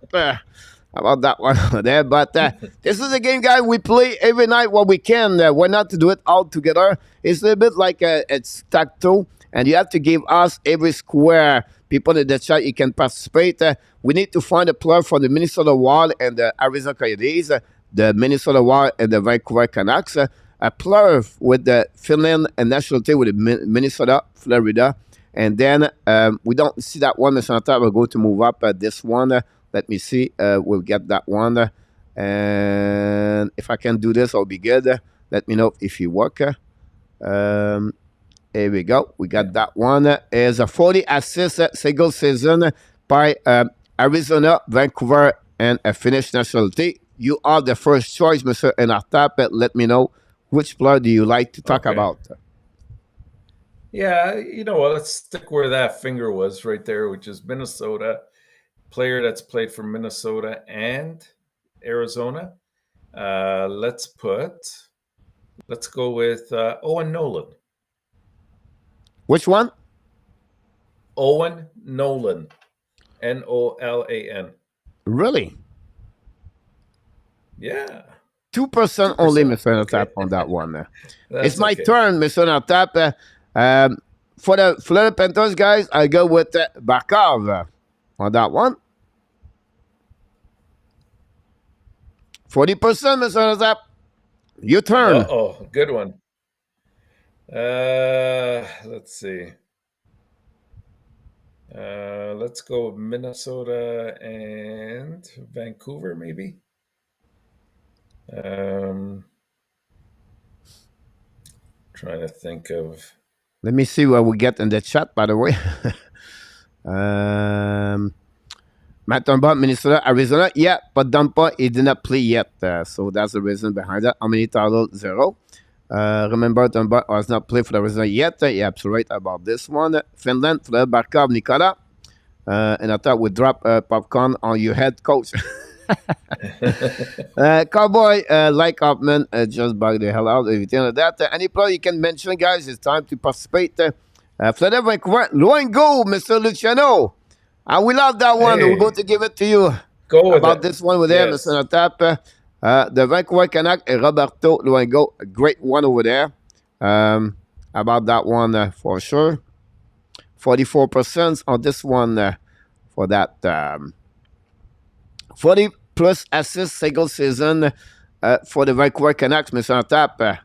How about that one there? But this is a game, guys. We play every night what we can. We're not to do it all together. It's a little bit like it's tactile, and you have to give us every square. People in the chat, you can participate. We need to find a player from the Minnesota Wild and the Arizona Coyotes, the Minnesota Wild and the Vancouver Canucks, a player with the Finland nationality with the Minnesota, Florida. And then we don't see that one, Mr. Nata. We're going to move up this one. Let me see. We'll get that one. And if I can do this, I'll be good. Let me know if you work. Here we go. We got that one. Is a 40 assist single season by Arizona, Vancouver, and a Finnish nationality. You are the first choice, Mr. Enartap. Let me know which player do you like to talk about. Yeah, you know what? Let's stick where that finger was right there, which is Minnesota. Player that's played for Minnesota and Arizona. Let's put Let's go with Owen Nolan. Which one? Owen Nolan. Nolan. Really? Yeah. 2% only, Mr. Natap, on that one. It's my turn, Mr. Natap. For the Florida Panthers, guys, I go with Barkov on that one. 40%, Mr. Natap. Your turn. Oh, good one. Let's see. Let's go with Minnesota and Vancouver, maybe. Trying to think of. Let me see what we get in the chat, by the way. Matt Dunbar, Minnesota, Arizona. Yeah, but Dunbar, he did not play yet. So that's the reason behind that. How many titles? 0. Remember, Dunbar has not played for Arizona yet. Yeah, absolutely right about this one. Finland, Barkov, Nicola. And I thought we'd drop popcorn on your head, coach. Cowboy, like Hoffman, just bug the hell out, everything like that. Any player you can mention, guys, it's time to participate. Florida, Vancouver, low and go, Mr. Luciano. I will love that one. Hey. We're going to give it to you. Go with about it. This one with there, Yes. Mr. Natap. The Vancouver Canuck, Roberto Luengo, a great one over there. About that one for sure. 44% on this one for that 40 plus assists single season for the Vancouver Canucks, Mr. Natap.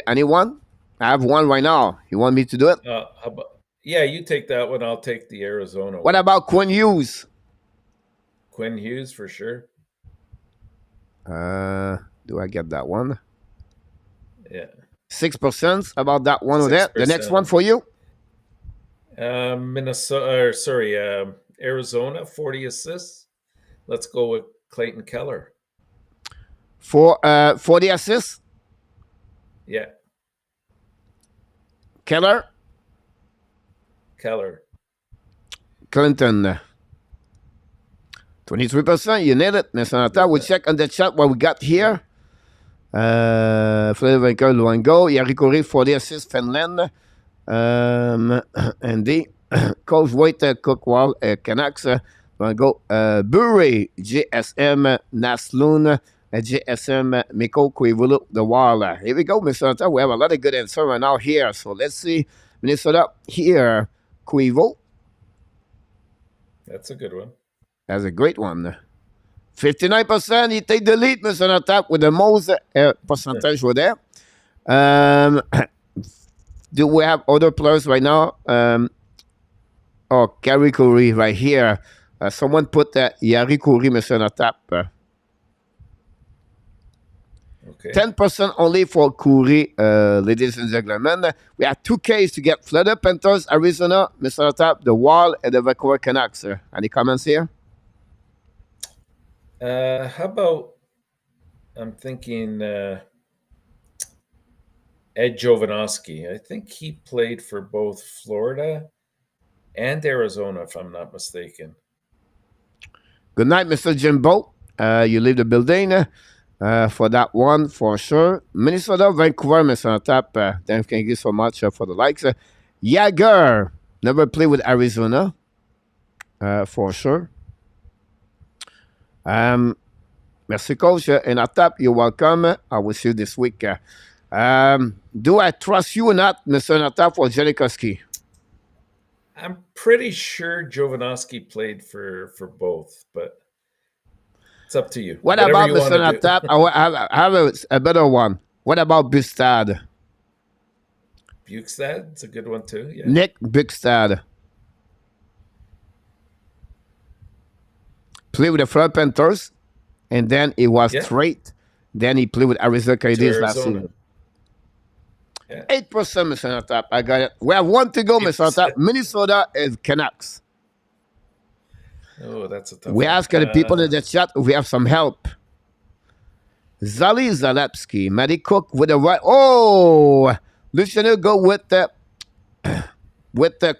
Anyone? I have one right now. You want me to do it? How about, yeah, you take that one. I'll take the Arizona What one. about Quinn Hughes? Quinn Hughes for sure. Do I get that one? Yeah. 6% about that one over there. The next 6%. one for you? Arizona, 40 assists. Let's go with Clayton Keller. For 40 assists? Yeah, Keller? Clinton. 23%. You nailed it, Mr. Natap. We'll check on the chat what we got here. Florida Vancouver, Luengo. Yari Corey, 40 assists, Finland. And the Coach White, Cookwall, Canucks. Luengo, Bury, JSM, Nasloon, JSM, Miko, Quivulu, the Wall. Here we go, Mr. Natap. We have a lot of good answers right now here. So let's see. Minnesota here, Quivo. that's a good one. That's a great one. 59%. You take the lead, Mr. Natap, with the most percentage over there. Do we have other players right now? Gary Curry right here. Someone put Yari Curry, Mr. Natap. Okay. 10% only for Curry, ladies and gentlemen. We have 2 Ks to get Florida Panthers, Arizona, Mr. Natap, the Wall, and the Vancouver Canucks. Any comments here? How about, I'm thinking Ed Jovanovski. I think he played for both Florida and Arizona, if I'm not mistaken. Good night, Mr. Jimbo. You leave the building for that one, for sure. Minnesota, Vancouver, Mr. Natap. Thank you so much for the likes. Yager, never played with Arizona, for sure. Merci, Coach. And Natap, you're welcome. I will see you this week. Do I trust you or not, Mr. Natap, or Janikowski? I'm pretty sure Jovanovski played for both, but it's up to you. What Whatever about you Mr. wanna do. Natap? I have a better one. What about Bustad? Bukestad, it's a good one too. Yeah. Nick Bukestad. Played with the Florida Panthers, and then he was traded. Then he played with Arizona Canadiens last season. Yeah. 8%, Mr. Natap. I got it. We have one to go, Mr. Natap. Minnesota is Canucks. Oh, that's a tough We one. ask the people in the chat if we have some help. Zali Zalewski, Matty Cook with the right. Oh, Luciano go with the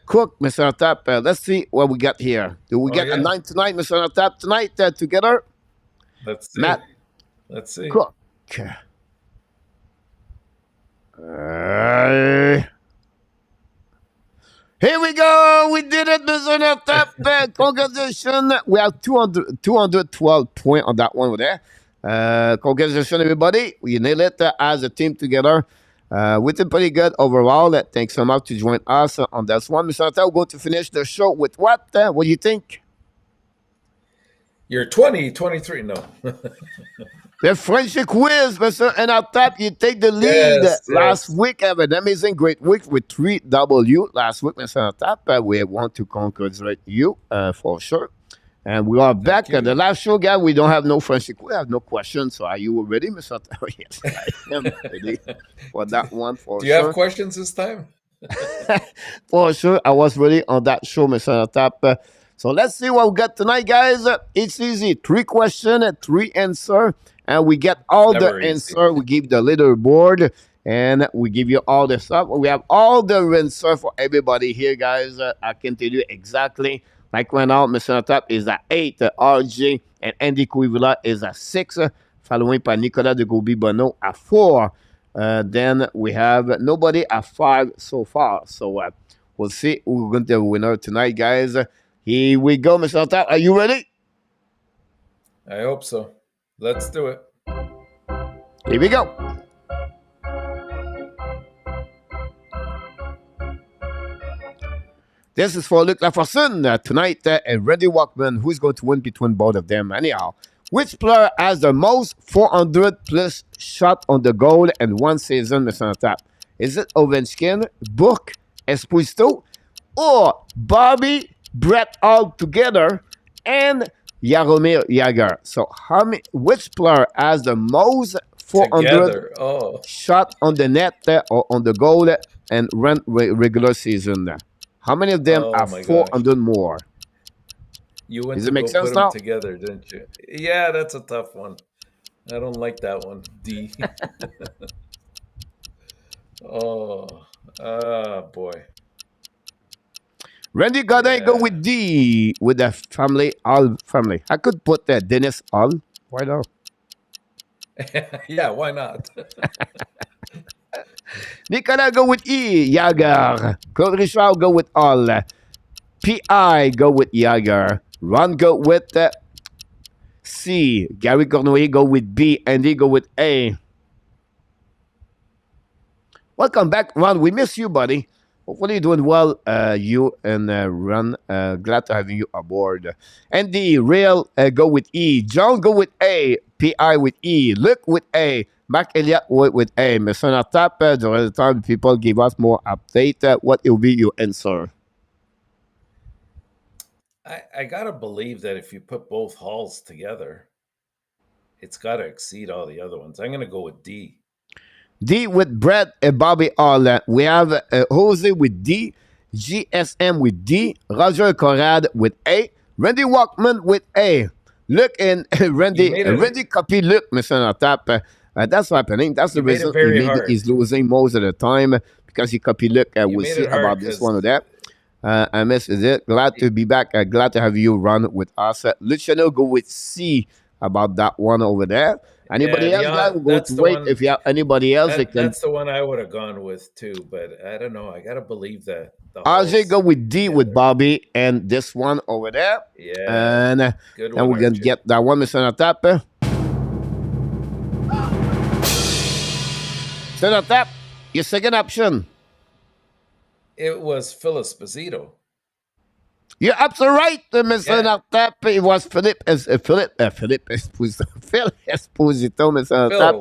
Cook, Mr. Natap. Let's see what we got here. Do we get a 9 tonight, Mr. Natap, tonight together? Let's see. Matt Let's see. Cook. Here we go. We did it, Mr. Tap. Congratulations. We have 212 points on that one over there. Congratulations, everybody. We nailed it as a team together. We did pretty good overall. Thanks so much to join us on this one. Mr. Tap, we're going to finish the show with what? What do you think? You're 23. No. The Frenchy Quiz, Mr. And on top, you take the lead. Last week, have an amazing, great week with 3W. Last week, Mr. On top, we want to congratulate you for sure. And we are back at the last show, guys. We don't have no Frenchy Quiz. I have no questions. So are you ready, Mr. Oh, yes, I am ready for that one for sure. Do you have questions this time? For sure. I was ready on that show, Mr. On top. So let's see what we got tonight, guys. It's easy. 3 questions, 3 answers. And we get all the answer. We give the leaderboard, and we give you all the stuff. We have all the answer for everybody here, guys. I can tell you exactly. Like right now, Mr. Top is at 8, RJ and Andy Cuivula is at 6, following by Nicolas de Gobi-Bono at 4. Then we have nobody at 5 so far. So we'll see who's going to be the winner tonight, guys. Here we go, Mr. Top. Are you ready? I hope so. Let's do it. Here we go. This is for Luc Lafortune tonight, and Randy Walkman, who's going to win between both of them. Anyhow, which player has the most 400 plus shot on the goal in one season, Mr. Tap? Is it Ovechkin, Bourque, Esposito, or Bobby, Brett all together, and Jaromir Jagr? So, which player has the most 400 shot on the net or on the goal and regular season? How many of them are 400 more? You went Does to it make go sense put now? them together, didn't you? Yeah, that's a tough one. I don't like that one. D. Boy. Randy Godin go with D, with the family, all family. I could put Dennis all. Why not? Yeah, why not? Nicolas go with E, Jagr. Claude Richard go with all. P.I. go with Jagr. Ron go with C. Gary Cornoyer go with B. Andy go with A. Welcome back, Ron. We miss you, buddy. Hopefully you're doing well, you and Ron. Glad to have you aboard. Andy, Real go with E. John go with A. P.I. with E. Luke with A. Mark Elliott with A. Mr. Tap, during the time people give us more update, what will be your answer? I gotta believe that if you put both halls together, it's gotta exceed all the other ones. I'm gonna go with D. D with Brett and Bobby All. We have Jose with D, GSM with D, Roger Conrad with A, Randy Walkman with A. Look, and Randy copy Luke, Mr. Tap. That's happening. That's the reason he's losing most of the time, because he copy Luke. We'll see about this one or that. I miss it. Glad to be back. Glad to have you run with us. Luciano go with C about that one over there. Anybody else? Guys, we're going to wait. If you have anybody else, that's the one I would have gone with too. But I don't know. I gotta believe that. RJ go with D with Bobby and this one over there. Yeah, and we're gonna get that one, Mr. Tap. Mr. Tap, your second option. It was Phil Esposito. You're absolutely right, Mr. Tap. It was Phil Esposito, Mr. Tap.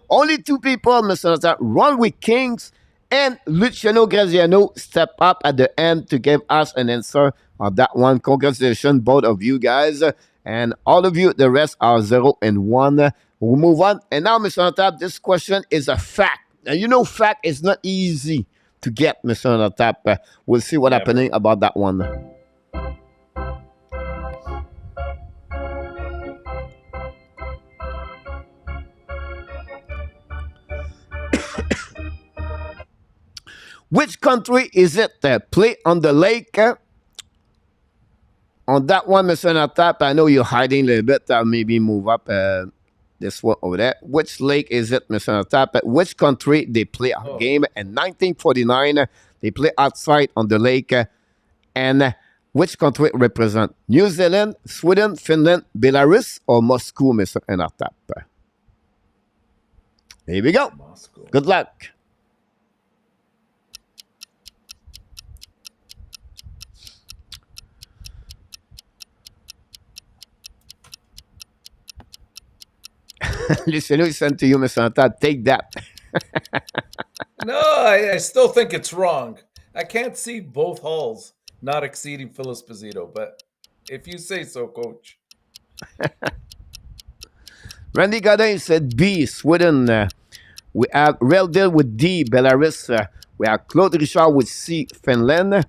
Only 2 people, Mr. Tap. Ron with Kings and Luciano Graziano step up at the end to give us an answer on that one. Congratulations, both of you guys. And all of you, the rest are 0 and 1. We'll move on. And now, Mr. Tap, this question is a fact. And you know, fact is not easy to get, Mr. Tap. We'll see what's happening about that one. Which country is it? Play on the lake. On that one, Mr. Tap, I know you're hiding a little bit. Maybe move up. this one over there. Which lake is it, Mr. On top? Which country they play a game in 1949? They play outside on the lake. And which country represent? New Zealand, Sweden, Finland, Belarus, or Moscow, Mr. On top? Here we go. Moscow. Good luck. Listen, we sent to you, Mr. On top. Take that. No, I still think it's wrong. I can't see both hulls not exceeding Phil Esposito, but if you say so, Coach. Randy Godin said B, Sweden. We have Real Deal with D, Belarus. We have Claude Richard with C, Finland.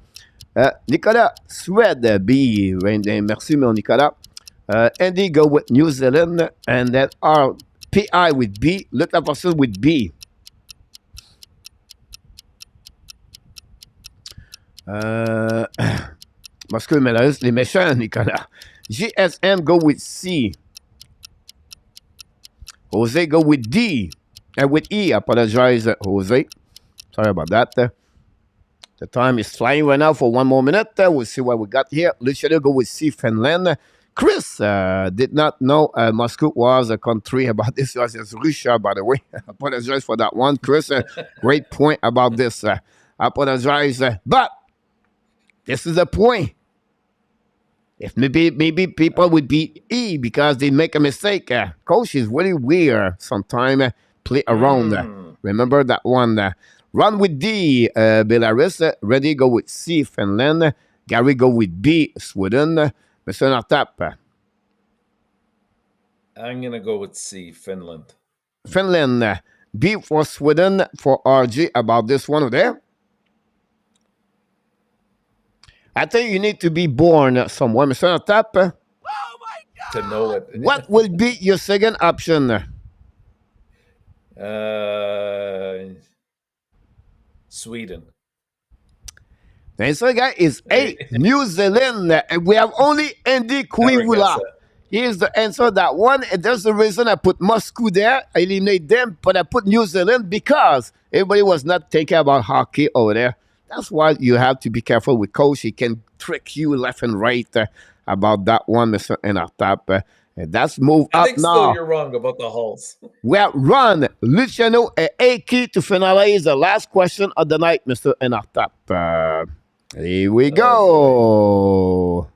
Nicolas, Sweden, B. Merci, mon Nicolas. Andy go with New Zealand. And then our PI with B. Luc Laporcelle with B. Moscou, Belarus, les méchants, Nicolas. GSM go with C. Jose go with D. And with E. Apologize, Jose. Sorry about that. The time is flying right now for one more minute. We'll see what we got here. Luciano go with C, Finland. Chris did not know Moscow was a country about this. It was Russia, by the way. Apologize for that one, Chris. Great point about this. Apologize. But this is the point. If maybe people would be E because they make a mistake. Coach is really weird. Sometimes play around. Remember that one. Run with D, Belarus. Ready go with C, Finland. Gary go with B, Sweden. Mr. Nartap. I'm going to go with C, Finland. Finland. B for Sweden. For RG about this one over there. I think you need to be born somewhere, Mr. Nartap. Oh my God! To know it. What will be your second option? Sweden. The answer, guy, is A, New Zealand. And we have only Andy Kuivula. Here's the answer, that one. And that's the reason I put Moscow there. I eliminate them, but I put New Zealand because everybody was not thinking about hockey over there. That's why you have to be careful with Coach. He can trick you left and right about that one, Mr. Enartap. And that's move up now. I think still you're wrong about the hulls. Well, run, Luciano, and Aki to finalize the last question of the night, Mr. Enartap. Here we go.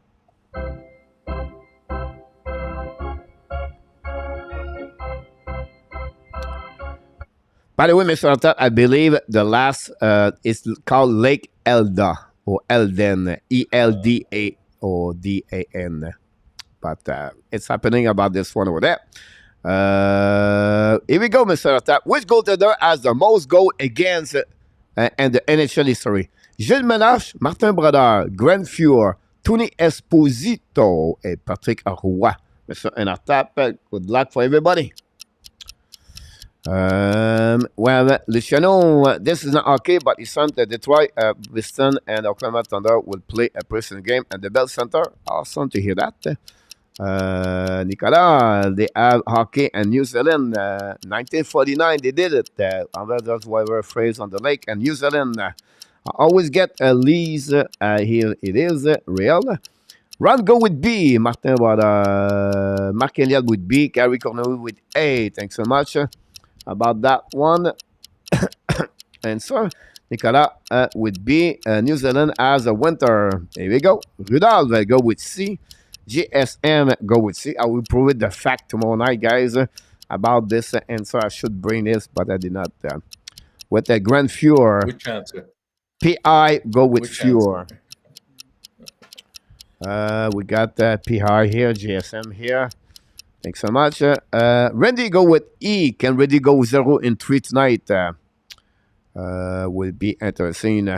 By the way, Mr. Enartap, I believe the last is called Lake Elda or Elden, E-L-D-A or D-A-N. But it's happening about this one over there. Here we go, Mr. Enartap. Which goaltender has the most goal against and the NHL history? Gilles Ménage, Martin Brodeur, Grant Fuhr, Tony Esposito, and Patrick Roy. Mr. Enartap, good luck for everybody. Well, Luciano, this is not okay, but his son, the Detroit Pistons and Oklahoma Thunder will play a person game at the Bell Center. Awesome to hear that. Nicolas, they have hockey and New Zealand. 1949, they did it. That's why we're phrase on the lake. And New Zealand, I always get a lease. Here it is, real. Run go with B. Martin Brodeur, Marc Elliott with B. Gary Corneau with A. Thanks so much about that one. And so, Nicolas with B. New Zealand as a winter. Here we go. Rudolph go with C. GSM go with C. I will prove it the fact tomorrow night, guys, about this answer. I should bring this, but I did not. With the Grand Fuhr. Which answer? PI go with Fuhr. We got PI here, GSM here. Thanks so much. Randy go with E. Can Randy go 0-3 tonight? Will be interesting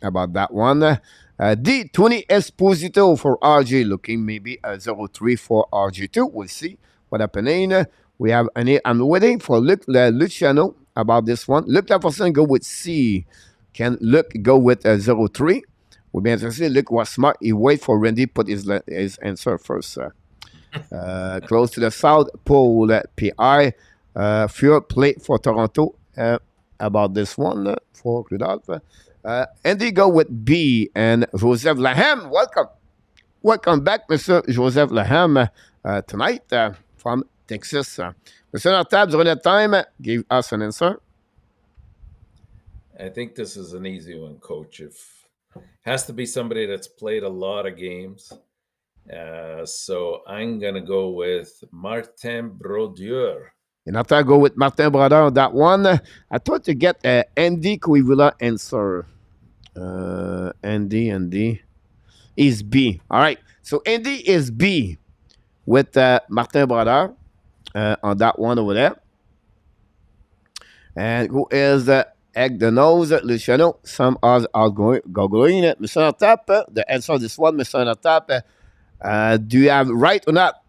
about that one. D. Tony Esposito for RG. Looking maybe a 0-3 for RG2. We'll see what happening. We have I'm waiting for Luciano about this one. Luc Laporcelle go with C. Can Luc go with 0-3? We'll be interested. Luc was smart. He wait for Randy put his answer first. close to the South Pole. PI. Fear play for Toronto. About this one for Rudolph. Andy go with B and Joseph Laham. Welcome back, Mr. Joseph Laham, tonight from Texas. Mr. Nartab, during that time, give us an answer. I think this is an easy one, Coach. If has to be somebody that's played a lot of games. So I'm gonna go with Martin Brodeur. And after I go with Martin Brodeur on that one, I thought to get Andy Kuivula answer. Andy is B. All right. So Andy is B with Martin Brodeur on that one over there. And who is Egg the Nose, Luciano? Some are googling it. Mr. Natap, the answer of this one, Mr. Natap. Do you have right or not?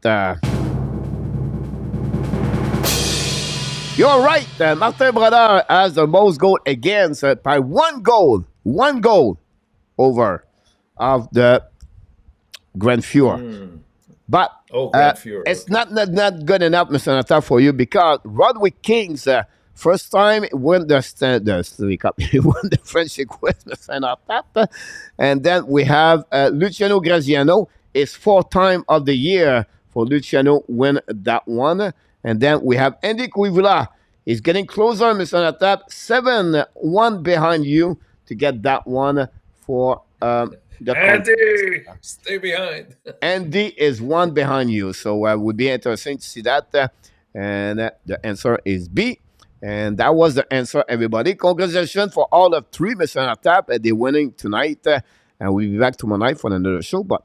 You're right. Martin Brodeur has the most goal against by one goal over of the Grand Fuhrer. But it's not good enough, Mr. Natap, for you because Roderick King's first time won the Stanley Cup. He won the Frenchy Quiz, Mr. Natap. And then we have Luciano Graziano. It's fourth time of the year for Luciano win that one. And then we have Andy Kuivula. He's getting closer, Mr. Natap. 7-1 behind you to get that one for the Andy, stay behind. Andy is one behind you. So it would be interesting to see that. And the answer is B. And that was the answer, everybody. Congratulations for all of three, Mr. Natap. They're winning tonight. And we'll be back tomorrow night for another show. But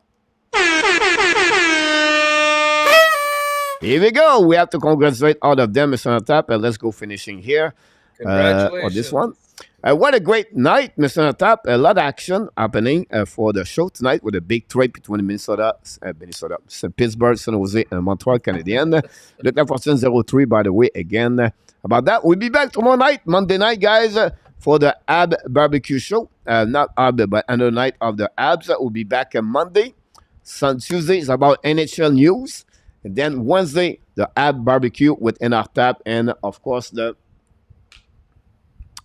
here we go. We have to congratulate all of them, Mr. Natap. And let's go finishing here on this one. What a great night, Mr. Natap. A lot of action happening for the show tonight with a big trade between Pittsburgh, San Jose, and Montreal Canadiens. Look at 03, by the way, again. About that, we'll be back tomorrow night, Monday night, guys, for the Habs Barbecue Show. Not Habs, but another night of the Habs. We'll be back on Monday. Tuesday is about NHL news. And then Wednesday, the Habs Barbecue with Nartab and, of course, the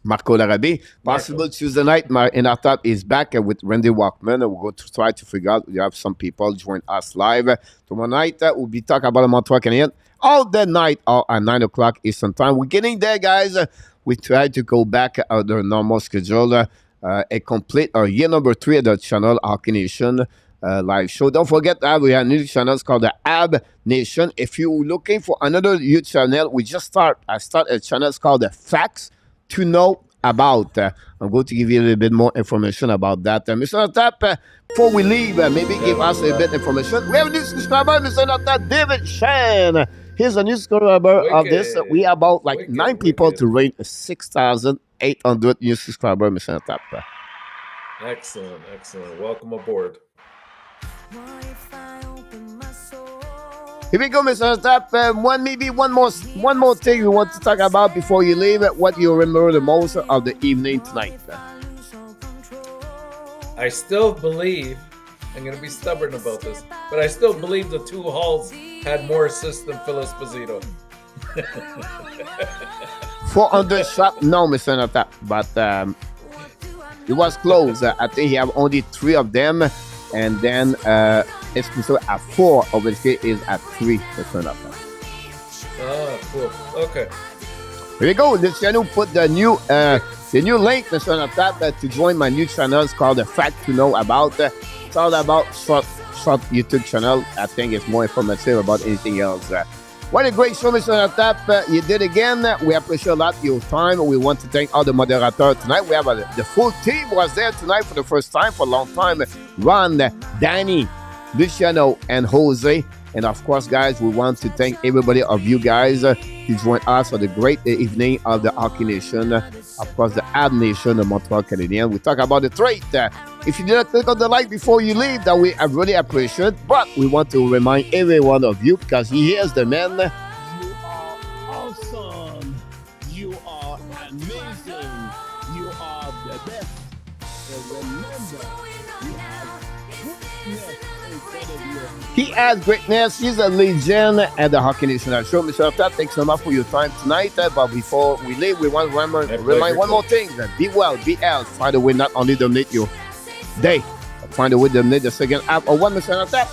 Marco Larabé. Possible Tuesday night, Nartab is back with Randy Walkman. We'll go to try to figure out. We have some people join us live. Tomorrow night, we'll be talking about the Montreal Canadiens all the night at 9 o'clock Eastern Time. We're getting there, guys. We try to go back at the normal schedule. A complete year number 3 of the channel, Hockey Nation live show. Don't forget that we have new channels called the Habs Nation. If you're looking for another YouTube channel, I start a channel called the Facts to Know About. I'm going to give you a little bit more information about that. Mr. Natap, before we leave, maybe give us a bit of information. We have a new subscriber, Mr. Natap, David Shan. Here's a new subscriber of this. We have about 9 people to rate 6,800 new subscribers, Mr. Natap. Excellent, excellent. Welcome aboard. Here we go, Mr. Natap. One more thing we want to talk about before you leave. What you remember the most of the evening tonight? I still believe, I'm going to be stubborn about this, but I still believe the 2 Halls had more assists than Phil Esposito. 400 shot? No, Mr. Natap. But it was close. I think he have only 3 of them. And then Esposito at 4. Obviously is at 3, Mr. Natap. Ah, cool. Okay. Here we go. Luciano put the new link, Mr. Natap, to join my new channel. It's called The Fact to Know About. It's all about short YouTube channel. I think it's more informative about anything else. What a great show, Mr. Natap. You did again. We appreciate a lot your time. We want to thank all the moderators tonight. We have the full team was there tonight for the first time for a long time. Ron, Danny, Luciano, and Jose. And of course, guys, we want to thank everybody of you guys who joined us for the great evening of the Hockey Nation. Of course, the Habs Nation, the Montreal Canadiens. We talk about the trade. If you did not click on the like before you leave, that we really appreciate. But we want to remind every one of you, because he is the man. You are awesome. You are amazing. You are the best. And remember, you have goodness He has greatness. He's a legend at the Hockey Nation Show. Mr. Aftab, thanks so much for your time tonight. But before we leave, we want to remind one more thing. Be well, be health. Find a way not only dominate you. They find a way to dominate the second half of one, Mr. Aftab.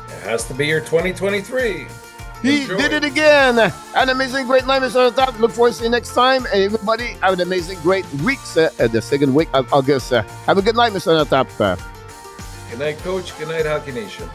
It has to be your 2023. He Enjoy. did it again. An amazing, great night, Mr. Aftab. Look forward to see you next time. And everybody, have an amazing, great week at the second week of August. Have a good night, Mr. Aftab. Good night, Coach. Good night, Hockey Nation.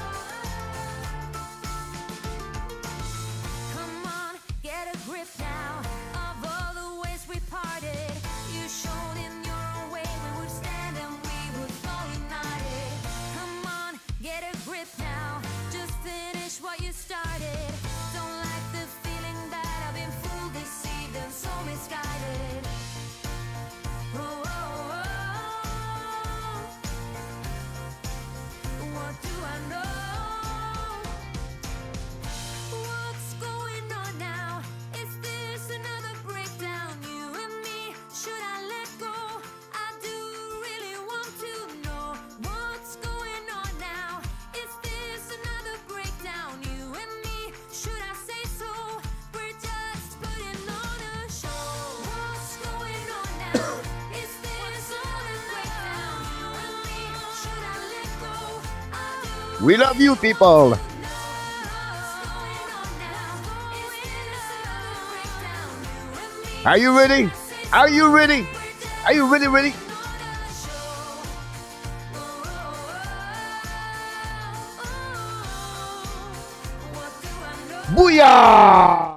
Come on, get a grip now of all the ways we parted. You showed in your own way we would stand and we would fall united. Come on, get a grip now. Just finish what you started. Don't like the feeling that I've been fooled, deceived, and so misguided. Oh, oh, oh. What do I know? What's going on now? Is this another breakdown? You and me, should I let go? I do really want to know what's going on now. Is this another breakdown? You and me, should I say so? We're just putting on a show. What's going on now? Is this another breakdown? You and me, should I let go? I do We love you, people. Are you ready? Are you ready? Are you ready? Booyah!